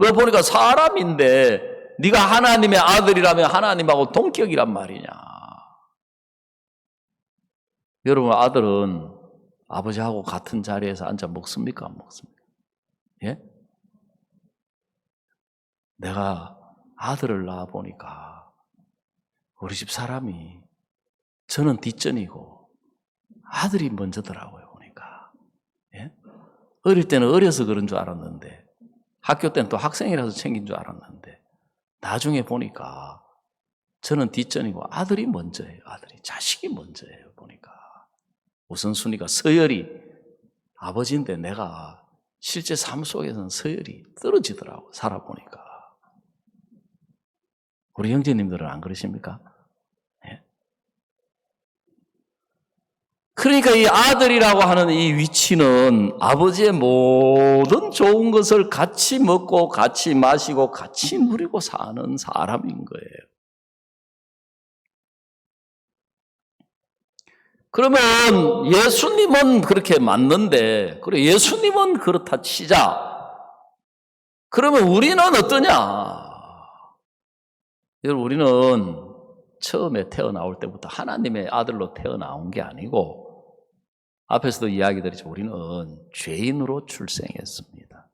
왜 보니까 사람인데 네가 하나님의 아들이라면 하나님하고 동격이란 말이냐. 여러분 아들은 아버지하고 같은 자리에서 앉아 먹습니까? 안 먹습니까? 예? 내가 아들을 낳아 보니까 우리 집 사람이 저는 뒷전이고 아들이 먼저더라고요 보니까. 예? 어릴 때는 어려서 그런 줄 알았는데 학교 때는 또 학생이라서 챙긴 줄 알았는데 나중에 보니까 저는 뒷전이고 아들이 먼저예요. 아들이 자식이 먼저예요 보니까. 우선순위가 서열이 아버지인데 내가 실제 삶 속에서는 서열이 떨어지더라고 살아보니까. 우리 형제님들은 안 그러십니까? 네. 그러니까 이 아들이라고 하는 이 위치는 아버지의 모든 좋은 것을 같이 먹고 같이 마시고 같이 누리고 사는 사람인 거예요. 그러면 예수님은 그렇게 맞는데, 그래 예수님은 그렇다 치자. 그러면 우리는 어떠냐? 여러분 우리는 처음에 태어나올 때부터 하나님의 아들로 태어나온 게 아니고 앞에서도 이야기 드렸지만 우리는 죄인으로 출생했습니다.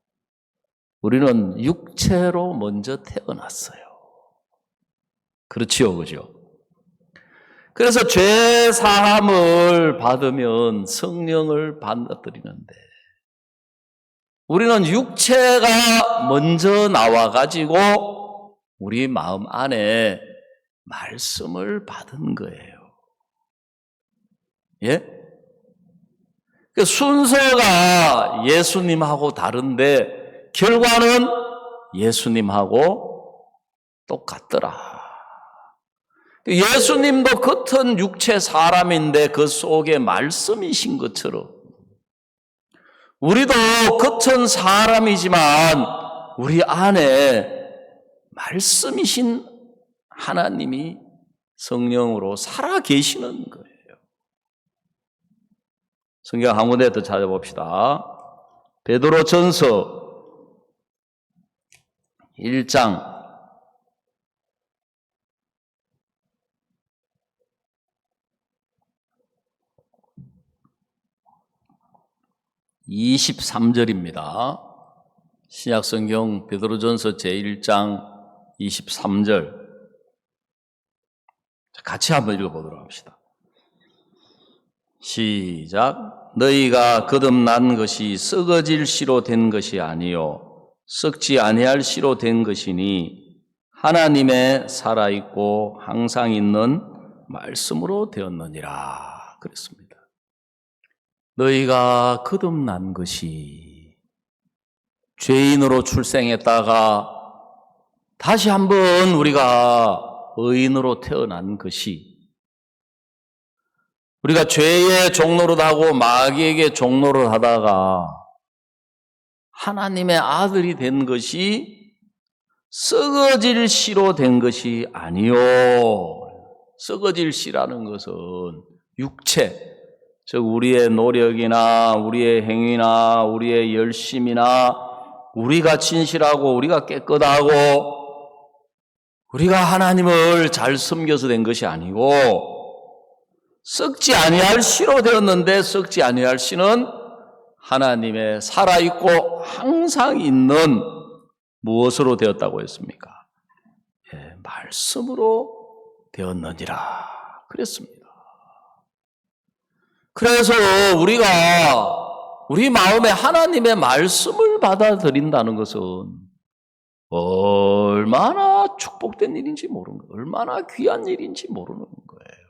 우리는 육체로 먼저 태어났어요. 그렇지요, 그죠? 그래서 죄 사함을 받으면 성령을 받아들이는데 우리는 육체가 먼저 나와가지고 우리 마음 안에 말씀을 받은 거예요. 예? 그 순서가 예수님하고 다른데 결과는 예수님하고 똑같더라. 예수님도 겉은 육체 사람인데 그 속에 말씀이신 것처럼 우리도 겉은 사람이지만 우리 안에 말씀이신 하나님이 성령으로 살아 계시는 거예요. 성경 한 군데 더 찾아봅시다. 베드로전서 1장 23절입니다. 신약성경 베드로전서 제1장 23절 같이 한번 읽어보도록 합시다. 시작. 너희가 거듭난 것이 썩어질 씨로 된 것이 아니요 썩지 아니할 씨로 된 것이니 하나님의 살아있고 항상 있는 말씀으로 되었느니라 그랬습니다. 너희가 거듭난 것이 죄인으로 출생했다가 다시 한번 우리가 의인으로 태어난 것이 우리가 죄의 종노릇하고 마귀에게 종노릇하다가 하나님의 아들이 된 것이 썩어질 씨로 된 것이 아니요. 썩어질 씨라는 것은 육체, 즉 우리의 노력이나 우리의 행위나 우리의 열심이나 우리가 진실하고 우리가 깨끗하고 우리가 하나님을 잘 섬겨서 된 것이 아니고 썩지 아니할 씨로 되었는데, 썩지 아니할 씨는 하나님의 살아있고 항상 있는 무엇으로 되었다고 했습니까? 말씀으로 되었느니라 그랬습니다. 그래서 우리가 우리 마음에 하나님의 말씀을 받아들인다는 것은 얼마나 축복된 일인지 모르는 거예요. 얼마나 귀한 일인지 모르는 거예요.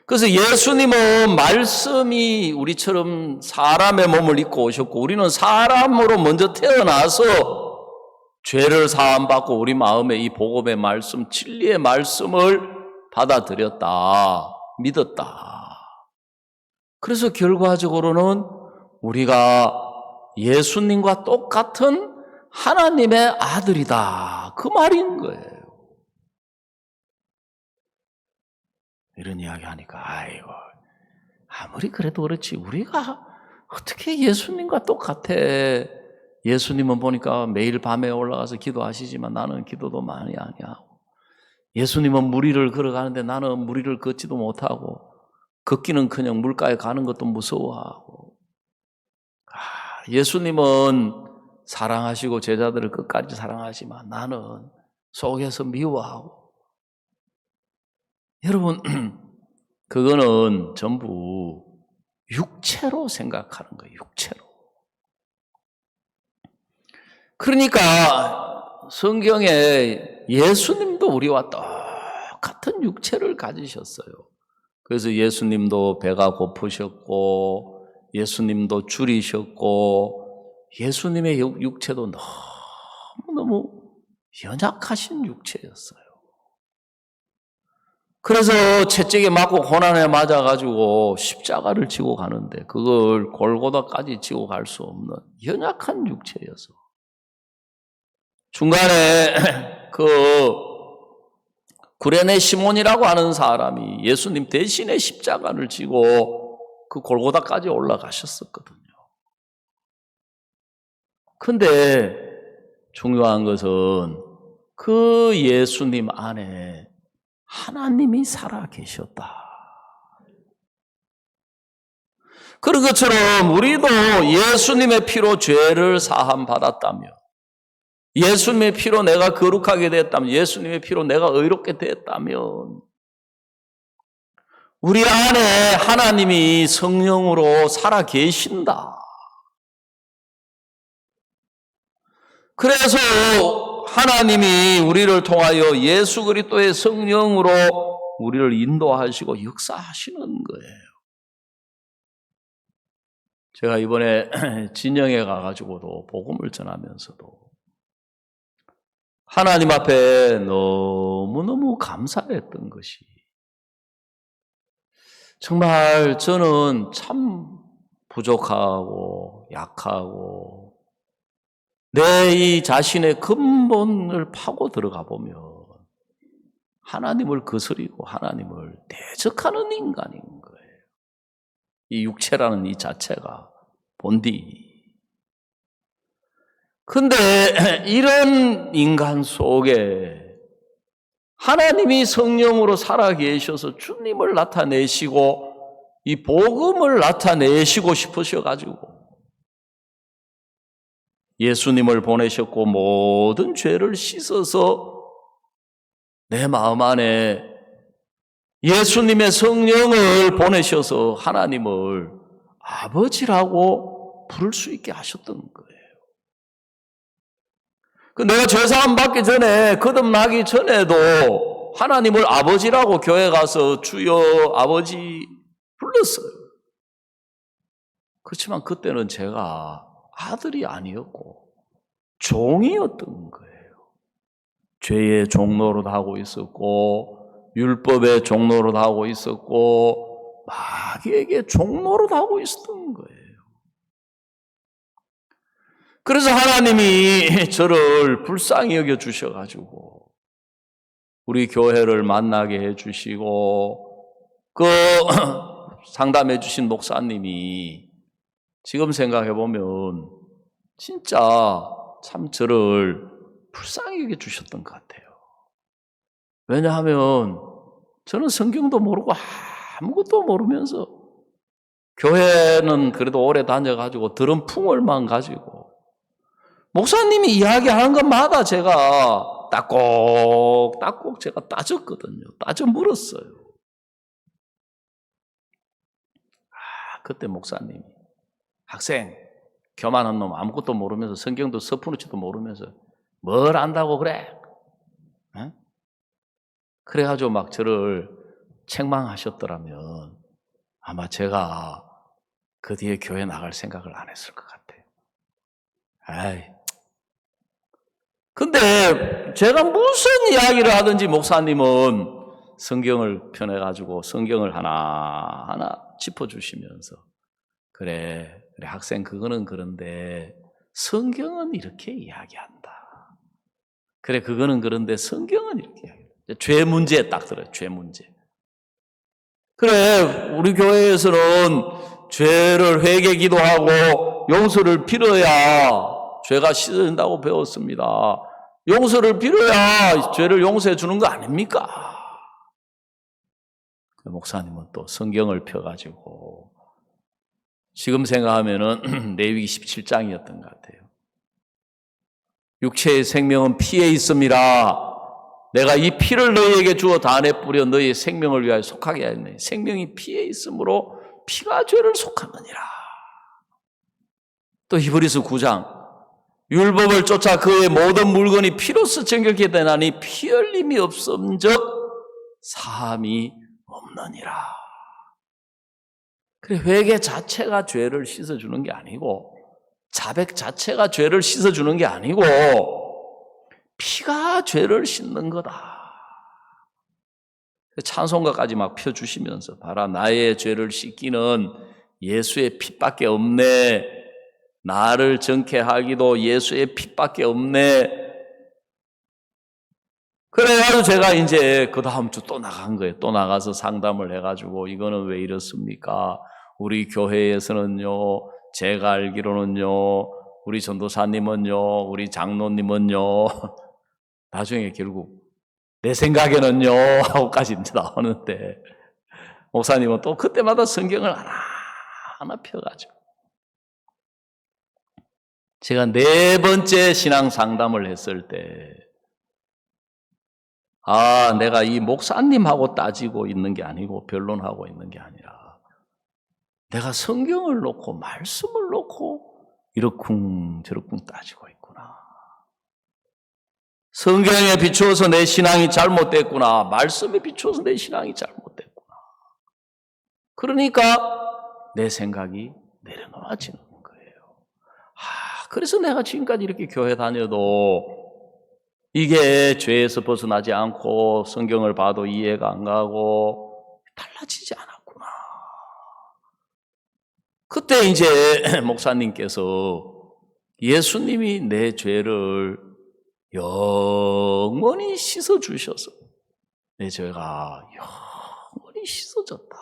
그래서 예수님은 말씀이 우리처럼 사람의 몸을 입고 오셨고, 우리는 사람으로 먼저 태어나서 죄를 사함받고 우리 마음에 이 복음의 말씀, 진리의 말씀을 받아들였다, 믿었다. 그래서 결과적으로는 우리가 예수님과 똑같은 하나님의 아들이다, 그 말인 거예요. 이런 이야기 하니까 아이고, 아무리 그래도 그렇지 우리가 어떻게 예수님과 똑같아. 예수님은 보니까 매일 밤에 올라가서 기도하시지만 나는 기도도 많이 안 하고, 예수님은 무리를 걸어가는데 나는 무리를 걷지도 못하고, 걷기는커녕 물가에 가는 것도 무서워하고, 예수님은 사랑하시고 제자들을 끝까지 사랑하지만 나는 속에서 미워하고. 여러분, 그거는 전부 육체로 생각하는 거예요. 육체로. 그러니까 성경에 예수님도 우리와 똑같은 육체를 가지셨어요. 그래서 예수님도 배가 고프셨고, 예수님도 줄이셨고, 예수님의 육체도 너무너무 연약하신 육체였어요. 그래서 채찍에 맞고 고난에 맞아가지고 십자가를 지고 가는데 그걸 골고다까지 지고 갈 수 없는 연약한 육체여서 중간에 그 구레네 시몬이라고 하는 사람이 예수님 대신에 십자가를 지고 그 골고다까지 올라가셨었거든요. 근데 중요한 것은 그 예수님 안에 하나님이 살아 계셨다. 그런 것처럼 우리도 예수님의 피로 죄를 사함 받았다면, 예수님의 피로 내가 거룩하게 됐다면, 예수님의 피로 내가 의롭게 됐다면, 우리 안에 하나님이 성령으로 살아 계신다. 그래서 하나님이 우리를 통하여 예수 그리스도의 성령으로 우리를 인도하시고 역사하시는 거예요. 제가 이번에 진영에 가가지고도 복음을 전하면서도 하나님 앞에 너무너무 감사했던 것이, 정말 저는 참 부족하고 약하고 내 이 자신의 근본을 파고 들어가 보면 하나님을 거스리고 하나님을 대적하는 인간인 거예요. 이 육체라는 이 자체가 본디. 근데 이런 인간 속에 하나님이 성령으로 살아계셔서 주님을 나타내시고 이 복음을 나타내시고 싶으셔가지고 예수님을 보내셨고 모든 죄를 씻어서 내 마음 안에 예수님의 성령을 보내셔서 하나님을 아버지라고 부를 수 있게 하셨던 거예요. 내가 죄사함 받기 전에, 거듭나기 전에도 하나님을 아버지라고 교회 가서 주여 아버지 불렀어요. 그렇지만 그때는 제가 아들이 아니었고 종이었던 거예요. 죄의 종노릇 하고 있었고, 율법의 종노릇 하고 있었고, 마귀에게 종노릇 하고 있었던 거예요. 그래서 하나님이 저를 불쌍히 여겨 주셔가지고 우리 교회를 만나게 해주시고 그 상담해 주신 목사님이 지금 생각해 보면 진짜 참 저를 불쌍히 여겨 주셨던 것 같아요. 왜냐하면 저는 성경도 모르고 아무것도 모르면서 교회는 그래도 오래 다녀가지고 들은 풍월만 가지고 목사님이 이야기하는 것마다 제가 딱꼭 제가 따졌거든요. 따져 물었어요. 그때 목사님이 학생 교만한 놈 아무것도 모르면서 성경도 서푸르지도 모르면서 뭘 안다고 그래? 에? 그래가지고 막 저를 책망하셨더라면 아마 제가 그 뒤에 교회 나갈 생각을 안 했을 것 같아요. 아이. 근데 제가 무슨 이야기를 하든지 목사님은 성경을 펴내가지고 성경을 하나하나 짚어주시면서 그래 학생 그거는 그런데 성경은 이렇게 이야기한다. 그래 그거는 그런데 성경은 이렇게 이야기한다. 죄 문제에 딱 들어요. 죄 문제. 그래 우리 교회에서는 죄를 회개 기도하고 용서를 빌어야 죄가 씻어진다고 배웠습니다. 용서를 빌어야 죄를 용서해 주는 거 아닙니까? 목사님은 또 성경을 펴가지고 지금 생각하면은 레위기 17장이었던 것 같아요. 육체의 생명은 피에 있습니다. 내가 이 피를 너희에게 주어 단에 뿌려 너희의 생명을 위하여 속하게 하였네. 생명이 피에 있으므로 피가 죄를 속하느니라. 또 히브리서 9장 율법을 쫓아 그의 모든 물건이 피로써 정결케 되나니 피 흘림이 없음즉 사함이 없느니라. 그래 회개 자체가 죄를 씻어주는 게 아니고 자백 자체가 죄를 씻어주는 게 아니고 피가 죄를 씻는 거다. 찬송가까지 막 펴주시면서 봐라 나의 죄를 씻기는 예수의 피밖에 없네. 나를 정케 하기도 예수의 피밖에 없네. 그래가지고 제가 이제 그 다음 주 또 나간 거예요. 또 나가서 상담을 해가지고 이거는 왜 이렇습니까? 우리 교회에서는요, 제가 알기로는요, 우리 전도사님은요, 우리 장로님은요, 나중에 결국 내 생각에는요 하고까지 이제 나오는데 목사님은 또 그때마다 성경을 하나 펴가지고 제가 4번째 신앙 상담을 했을 때 내가 이 목사님하고 따지고 있는 게 아니고 변론하고 있는 게 아니라 내가 성경을 놓고 말씀을 놓고 이러쿵저러쿵 따지고 있구나. 성경에 비추어서 내 신앙이 잘못됐구나. 말씀에 비추어서 내 신앙이 잘못됐구나. 그러니까 내 생각이 내려놓아지는 거예요. 그래서 내가 지금까지 이렇게 교회 다녀도 이게 죄에서 벗어나지 않고 성경을 봐도 이해가 안 가고 달라지지 않았구나. 그때 이제 목사님께서 예수님이 내 죄를 영원히 씻어주셔서 내 죄가 영원히 씻어졌다.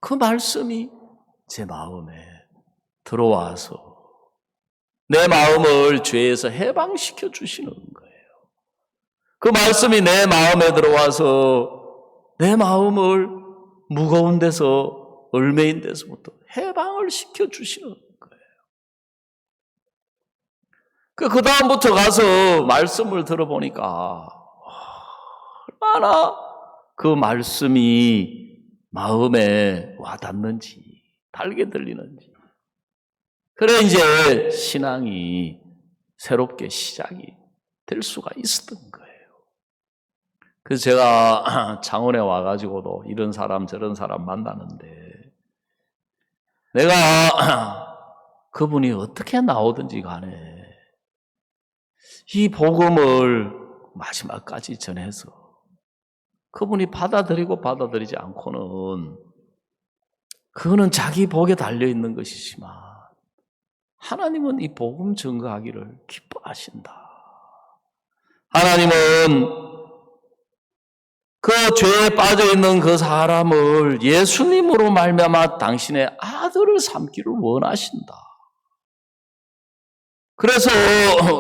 그 말씀이 제 마음에 들어와서 내 마음을 죄에서 해방시켜 주시는 거예요. 그 말씀이 내 마음에 들어와서 내 마음을 무거운 데서 얼매인 데서부터 해방을 시켜 주시는 거예요. 그 다음부터 가서 말씀을 들어보니까 얼마나 그 말씀이 마음에 와닿는지 달게 들리는지. 그래 이제 신앙이 새롭게 시작이 될 수가 있었던 거예요. 그래서 제가 창원에 와가지고도 이런 사람 저런 사람 만나는데 내가 그분이 어떻게 나오든지 간에 이 복음을 마지막까지 전해서 그분이 받아들이고 받아들이지 않고는 그거는 자기 복에 달려있는 것이지만 하나님은 이 복음 증거하기를 기뻐하신다. 하나님은 그 죄에 빠져있는 그 사람을 예수님으로 말미암아 당신의 아들을 삼기를 원하신다. 그래서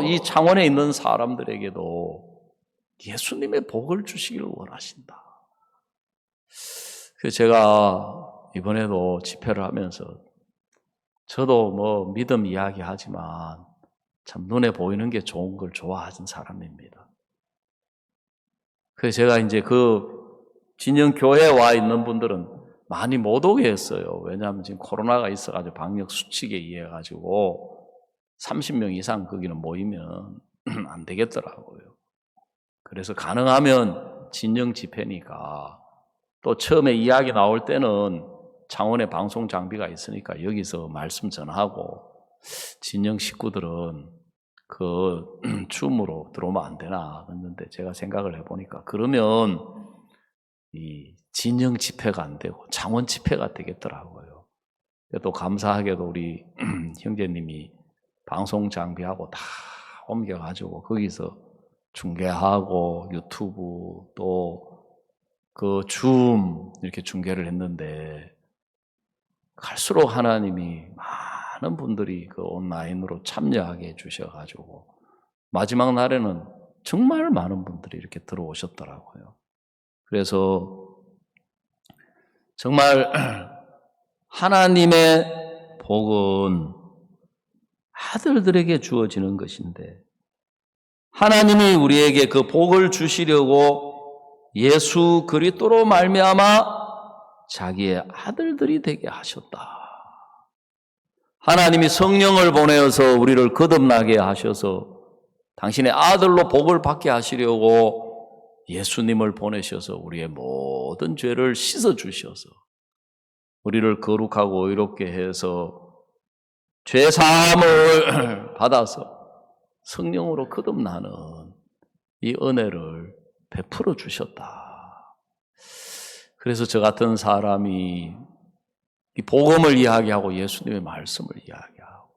이 창원에 있는 사람들에게도 예수님의 복을 주시기를 원하신다. 그래서 제가 이번에도 집회를 하면서 저도 뭐 믿음 이야기하지만 참 눈에 보이는 게 좋은 걸 좋아하는 사람입니다. 그래서 제가 이제 그 진영교회에 와 있는 분들은 많이 못 오게 했어요. 왜냐하면 지금 코로나가 있어가지고 방역 수칙에 의해 가지고 30명 이상 거기는 모이면 안 되겠더라고요. 그래서 가능하면 진영 집회니까 또 처음에 이야기 나올 때는 창원에 방송 장비가 있으니까 여기서 말씀 전하고 진영 식구들은 그 줌으로 들어오면 안 되나 했는데 제가 생각을 해보니까 그러면 이 진영 집회가 안 되고 창원 집회가 되겠더라고요. 또 감사하게도 우리 형제님이 방송 장비하고 다 옮겨가지고 거기서 중계하고 유튜브 또 그 줌 이렇게 중계를 했는데 갈수록 하나님이 많은 분들이 그 온라인으로 참여하게 해주셔가지고 마지막 날에는 정말 많은 분들이 이렇게 들어오셨더라고요. 그래서 정말 하나님의 복은 아들들에게 주어지는 것인데 하나님이 우리에게 그 복을 주시려고 예수 그리스도로 말미암아 자기의 아들들이 되게 하셨다. 하나님이 성령을 보내어서 우리를 거듭나게 하셔서 당신의 아들로 복을 받게 하시려고 예수님을 보내셔서 우리의 모든 죄를 씻어주셔서 우리를 거룩하고 의롭게 해서 죄사함을 받아서 성령으로 거듭나는 이 은혜를 베풀어 주셨다. 그래서 저 같은 사람이 이 복음을 이야기하고 예수님의 말씀을 이야기하고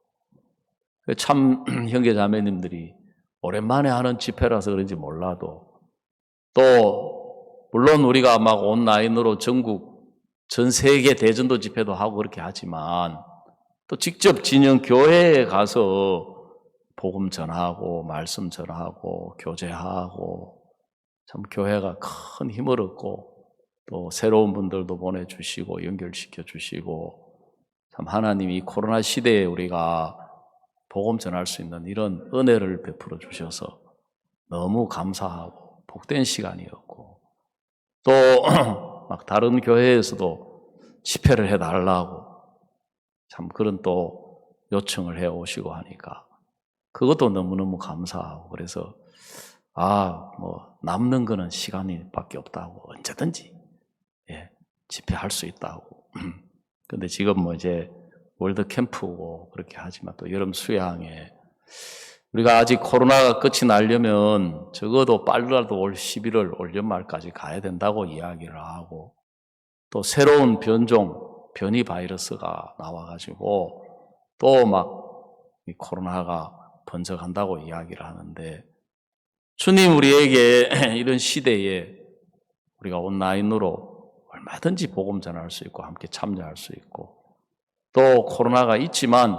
참 형제 자매님들이 오랜만에 하는 집회라서 그런지 몰라도 또 물론 우리가 막 온라인으로 전국 전 세계 대전도 집회도 하고 그렇게 하지만 또 직접 진영 교회에 가서 복음 전하고 말씀 전하고 교제하고 참 교회가 큰 힘을 얻고 또 새로운 분들도 보내주시고 연결시켜 주시고 참 하나님이 이 코로나 시대에 우리가 복음 전할 수 있는 이런 은혜를 베풀어 주셔서 너무 감사하고 복된 시간이었고 또 막 다른 교회에서도 집회를 해달라고 참 그런 또 요청을 해오시고 하니까 그것도 너무너무 감사하고 그래서 뭐 남는 거는 시간이 밖에 없다고 언제든지 집회할 수 있다고. 근데 지금 뭐 이제 월드 캠프고 그렇게 하지만 또 여름 수양에 우리가 아직 코로나가 끝이 나려면 적어도 빨라도 올 11월 올 연말까지 가야 된다고 이야기를 하고 또 새로운 변이 바이러스가 나와가지고 또 막 이 코로나가 번져간다고 이야기를 하는데 주님 우리에게 이런 시대에 우리가 온라인으로 얼마든지 복음 전할 수 있고 함께 참여할 수 있고 또 코로나가 있지만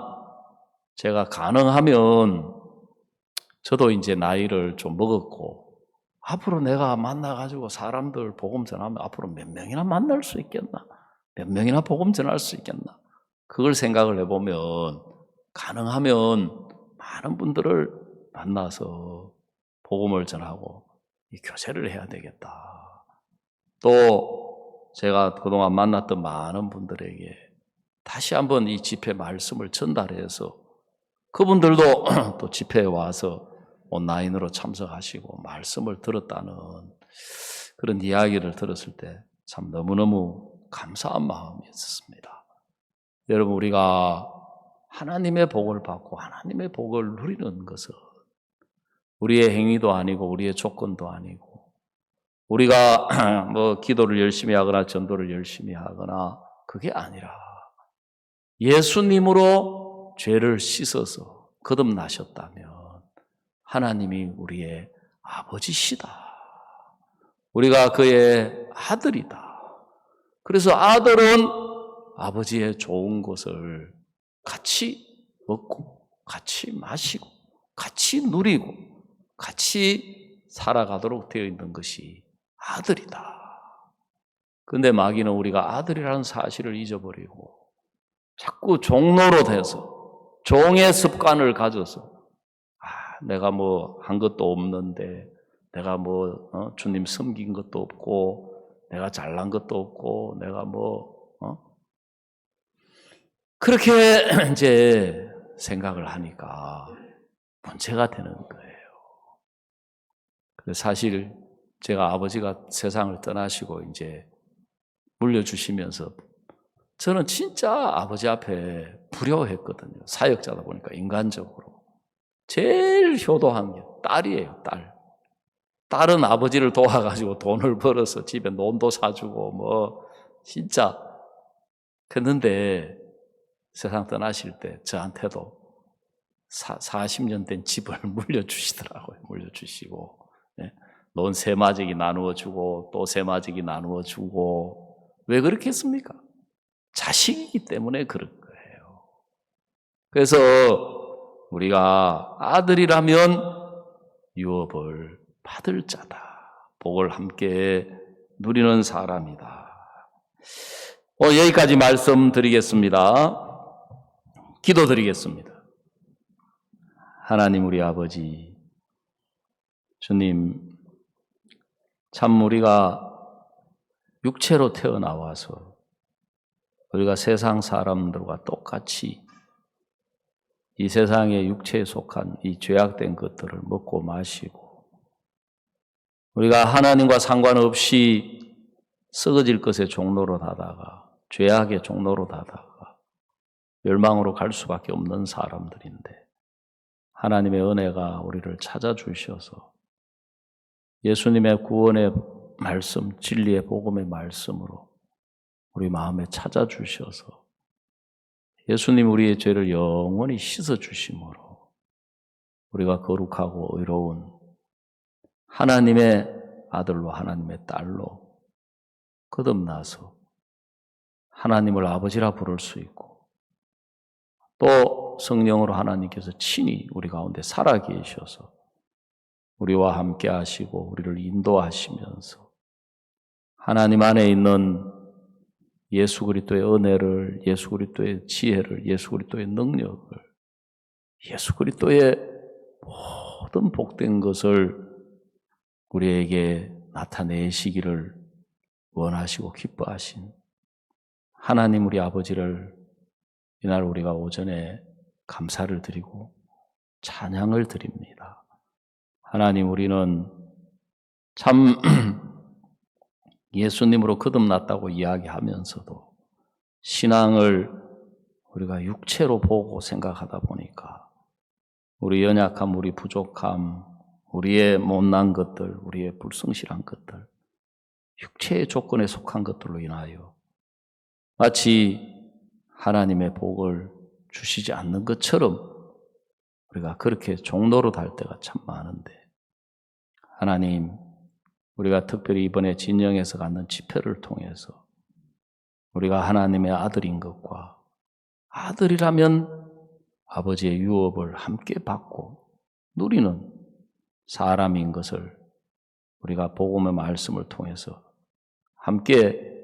제가 가능하면 저도 이제 나이를 좀 먹었고 앞으로 내가 만나가지고 사람들 복음 전하면 앞으로 몇 명이나 만날 수 있겠나? 몇 명이나 복음 전할 수 있겠나? 그걸 생각을 해보면 가능하면 많은 분들을 만나서 복음을 전하고 이 교제를 해야 되겠다. 또 제가 그동안 만났던 많은 분들에게 다시 한번 이 집회 말씀을 전달해서 그분들도 또 집회에 와서 온라인으로 참석하시고 말씀을 들었다는 그런 이야기를 들었을 때 참 너무너무 감사한 마음이 있었습니다. 여러분 우리가 하나님의 복을 받고 하나님의 복을 누리는 것은 우리의 행위도 아니고 우리의 조건도 아니고 우리가 뭐 기도를 열심히 하거나 전도를 열심히 하거나 그게 아니라 예수님으로 죄를 씻어서 거듭나셨다면 하나님이 우리의 아버지시다. 우리가 그의 아들이다. 그래서 아들은 아버지의 좋은 것을 같이 먹고 같이 마시고 같이 누리고 같이 살아가도록 되어 있는 것이 아들이다. 그런데 마귀는 우리가 아들이라는 사실을 잊어버리고 자꾸 종노로 돼서 종의 습관을 가져서 내가 뭐 한 것도 없는데 내가 뭐 주님 섬긴 것도 없고 내가 잘난 것도 없고 내가 그렇게 이제 생각을 하니까 문제가 되는 거예요. 사실 제가 아버지가 세상을 떠나시고 이제 물려주시면서 저는 진짜 아버지 앞에 두려워했거든요. 사역자다 보니까 인간적으로. 제일 효도한 게 딸이에요, 딸. 딸은 아버지를 도와가지고 돈을 벌어서 집에 논도 사주고 진짜. 그런데 세상 떠나실 때 저한테도 40년 된 집을 물려주시더라고요. 물려주시고. 네. 논 세마지기 나누어주고 또 세마지기 나누어주고. 왜 그렇게 했습니까? 자식이기 때문에 그런 거예요. 그래서 우리가 아들이라면 유업을 받을 자다. 복을 함께 누리는 사람이다. 여기까지 말씀드리겠습니다. 기도드리겠습니다. 하나님 우리 아버지, 주님, 참 우리가 육체로 태어나와서 우리가 세상 사람들과 똑같이 이 세상의 육체에 속한 이 죄악된 것들을 먹고 마시고 우리가 하나님과 상관없이 썩어질 것의 종로로 다다가 죄악의 종로로 다다가 멸망으로 갈 수밖에 없는 사람들인데 하나님의 은혜가 우리를 찾아주셔서 예수님의 구원의 말씀, 진리의 복음의 말씀으로 우리 마음에 찾아주셔서 예수님 우리의 죄를 영원히 씻어주심으로 우리가 거룩하고 의로운 하나님의 아들로 하나님의 딸로 거듭나서 하나님을 아버지라 부를 수 있고 또 성령으로 하나님께서 친히 우리 가운데 살아계셔서 우리와 함께 하시고 우리를 인도하시면서 하나님 안에 있는 예수 그리스도의 은혜를, 예수 그리스도의 지혜를, 예수 그리스도의 능력을, 예수 그리스도의 모든 복된 것을 우리에게 나타내시기를 원하시고 기뻐하신 하나님 우리 아버지를 이날 우리가 오전에 감사를 드리고 찬양을 드립니다. 하나님 우리는 참 예수님으로 거듭났다고 이야기하면서도 신앙을 우리가 육체로 보고 생각하다 보니까 우리 연약함, 우리 부족함, 우리의 못난 것들, 우리의 불성실한 것들, 육체의 조건에 속한 것들로 인하여 마치 하나님의 복을 주시지 않는 것처럼 우리가 그렇게 종로로 달 때가 참 많은데 하나님 우리가 특별히 이번에 진영에서 갖는 집회를 통해서 우리가 하나님의 아들인 것과 아들이라면 아버지의 유업을 함께 받고 누리는 사람인 것을 우리가 복음의 말씀을 통해서 함께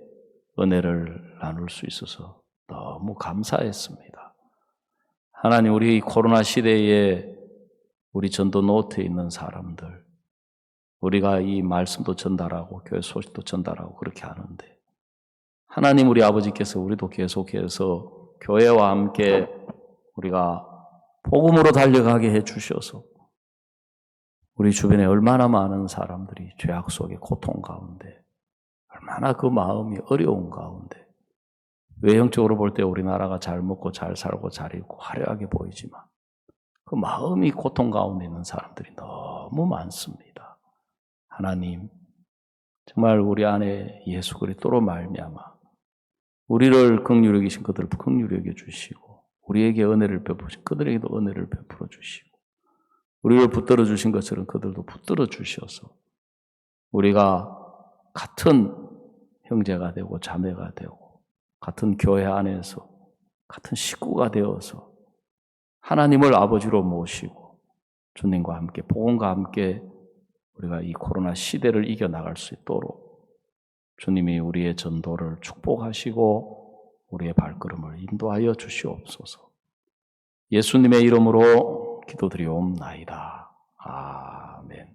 은혜를 나눌 수 있어서 너무 감사했습니다. 하나님 우리 코로나 시대에 우리 전도 노트에 있는 사람들 우리가 이 말씀도 전달하고 교회 소식도 전달하고 그렇게 하는데 하나님 우리 아버지께서 우리도 계속해서 교회와 함께 우리가 복음으로 달려가게 해주셔서 우리 주변에 얼마나 많은 사람들이 죄악 속의 고통 가운데 얼마나 그 마음이 어려운 가운데 외형적으로 볼 때 우리나라가 잘 먹고 잘 살고 잘 입고 화려하게 보이지만 그 마음이 고통 가운데 있는 사람들이 너무 많습니다. 하나님 정말 우리 안에 예수 그리스도로 말미암아 우리를 긍휼히 여기신 그들을 긍휼히 여겨 주시고 우리에게 은혜를 베푸시 그들에게도 은혜를 베풀어 주시고 우리를 붙들어 주신 것처럼 그들도 붙들어 주셔서 우리가 같은 형제가 되고 자매가 되고 같은 교회 안에서 같은 식구가 되어서 하나님을 아버지로 모시고 주님과 함께 복음과 함께 우리가 이 코로나 시대를 이겨나갈 수 있도록 주님이 우리의 전도를 축복하시고 우리의 발걸음을 인도하여 주시옵소서. 예수님의 이름으로 기도드리옵나이다. 아멘.